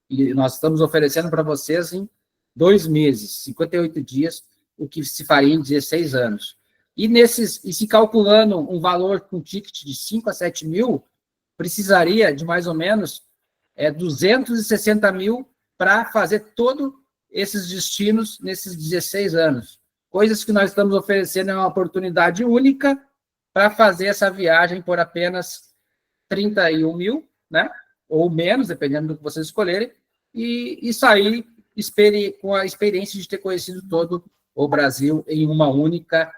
Speaker 1: E nós estamos oferecendo para vocês em 2 meses, 58 dias, o que se faria em 16 anos. E se calculando um valor com ticket de 5 a 7 mil, precisaria de mais ou menos 260 mil para fazer todos esses destinos nesses 16 anos. Coisas que nós estamos oferecendo é uma oportunidade única para fazer essa viagem por apenas 31 mil, né? Ou menos, dependendo do que vocês escolherem, e sair com a experiência de ter conhecido todo o Brasil em uma única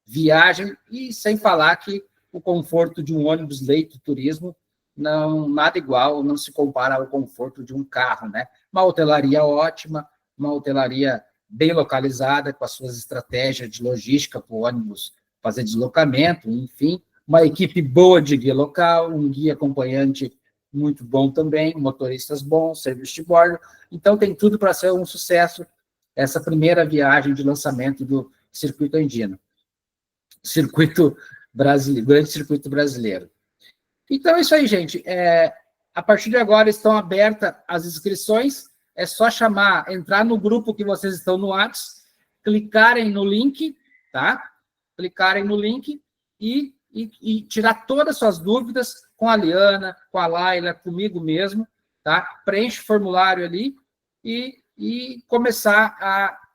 Speaker 1: viagem, e sem falar que o conforto de um ônibus leito turismo nada igual, não se compara ao conforto de um carro, né? Uma hotelaria ótima, uma hotelaria bem localizada, com as suas estratégias de logística para o ônibus fazer deslocamento, enfim, uma equipe boa de guia local, um guia acompanhante muito bom também, motoristas bons, serviço de bordo. Então, tem tudo para ser um sucesso essa primeira viagem de lançamento do Circuito Andino. Grande circuito brasileiro. Então, é isso aí, gente. A partir de agora estão abertas as inscrições. É só entrar no grupo que vocês estão no WhatsApp, clicarem no link, tá? Clicarem no link e tirar todas as suas dúvidas com a Liana, com a Laila, comigo mesmo, tá? Preenche o formulário ali e começar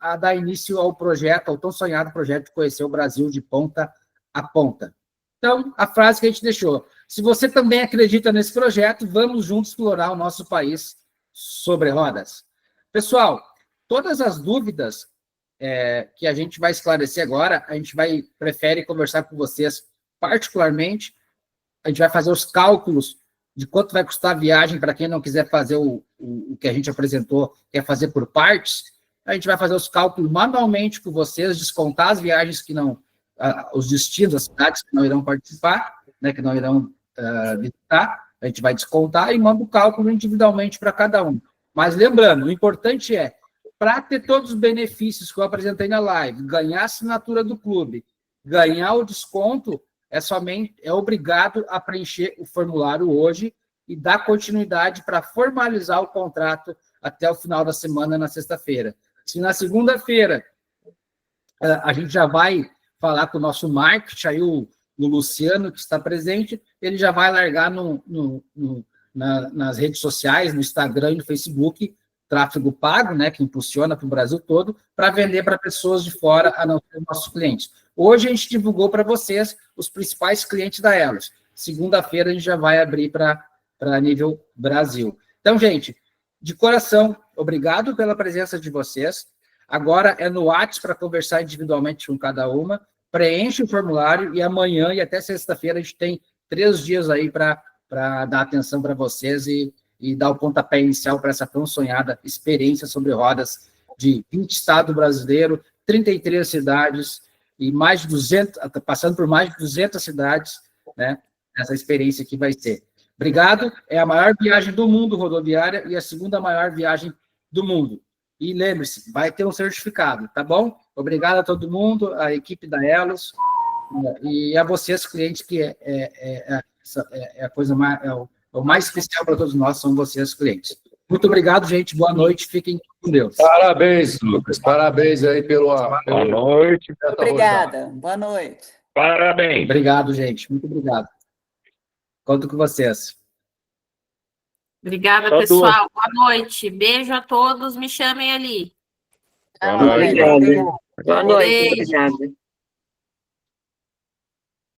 Speaker 1: a dar início ao projeto, ao tão sonhado projeto de conhecer o Brasil de ponta a ponta. Então, a frase que a gente deixou: se você também acredita nesse projeto, vamos juntos explorar o nosso país sobre rodas. Pessoal, todas as dúvidas que a gente vai esclarecer agora, a gente prefere conversar com vocês particularmente. A gente vai fazer os cálculos de quanto vai custar a viagem para quem não quiser fazer o que a gente apresentou, quer fazer por partes. A gente vai fazer os cálculos manualmente com vocês, descontar as viagens que não, os destinos, as cidades que não irão participar, né, que não irão visitar, a gente vai descontar e manda o cálculo individualmente para cada um. Mas lembrando, o importante é, para ter todos os benefícios que eu apresentei na live, ganhar a assinatura do clube, ganhar o desconto, é obrigado a preencher o formulário hoje e dar continuidade para formalizar o contrato até o final da semana, na sexta-feira. Se na segunda-feira a gente já vai falar com o nosso marketing, aí o Luciano, que está presente, ele já vai largar nas redes sociais, no Instagram e no Facebook, tráfego pago, né, que impulsiona para o Brasil todo, para vender para pessoas de fora, a não ser nossos clientes. Hoje a gente divulgou para vocês os principais clientes da Elos. Segunda-feira a gente já vai abrir para nível Brasil. Então, gente, de coração, obrigado pela presença de vocês. Agora é no WhatsApp para conversar individualmente com cada uma. Preenche o formulário e amanhã e até sexta-feira a gente tem 3 dias aí para dar atenção para vocês e dar o pontapé inicial para essa tão sonhada experiência sobre rodas de 20 estados brasileiros, 33 cidades e mais de 200, passando por mais de 200 cidades, né? Essa experiência que vai ser. Obrigado. É a maior viagem do mundo rodoviária e a segunda maior viagem do mundo. E lembre-se, vai ter um certificado, tá bom? Obrigado a todo mundo, a equipe da Elos e a vocês, clientes, que é a coisa mais, o mais especial para todos nós, são vocês, clientes. Muito obrigado, gente. Boa noite. Fiquem com Deus.
Speaker 9: Parabéns, Lucas. Parabéns aí
Speaker 10: Boa noite.
Speaker 11: Obrigada. Boa noite.
Speaker 10: Parabéns.
Speaker 1: Obrigado, gente. Muito obrigado. Conto com vocês.
Speaker 2: Obrigada, pessoal. Boa noite. Beijo a todos. Me chamem ali.
Speaker 10: Boa noite.
Speaker 3: Boa noite. Obrigada.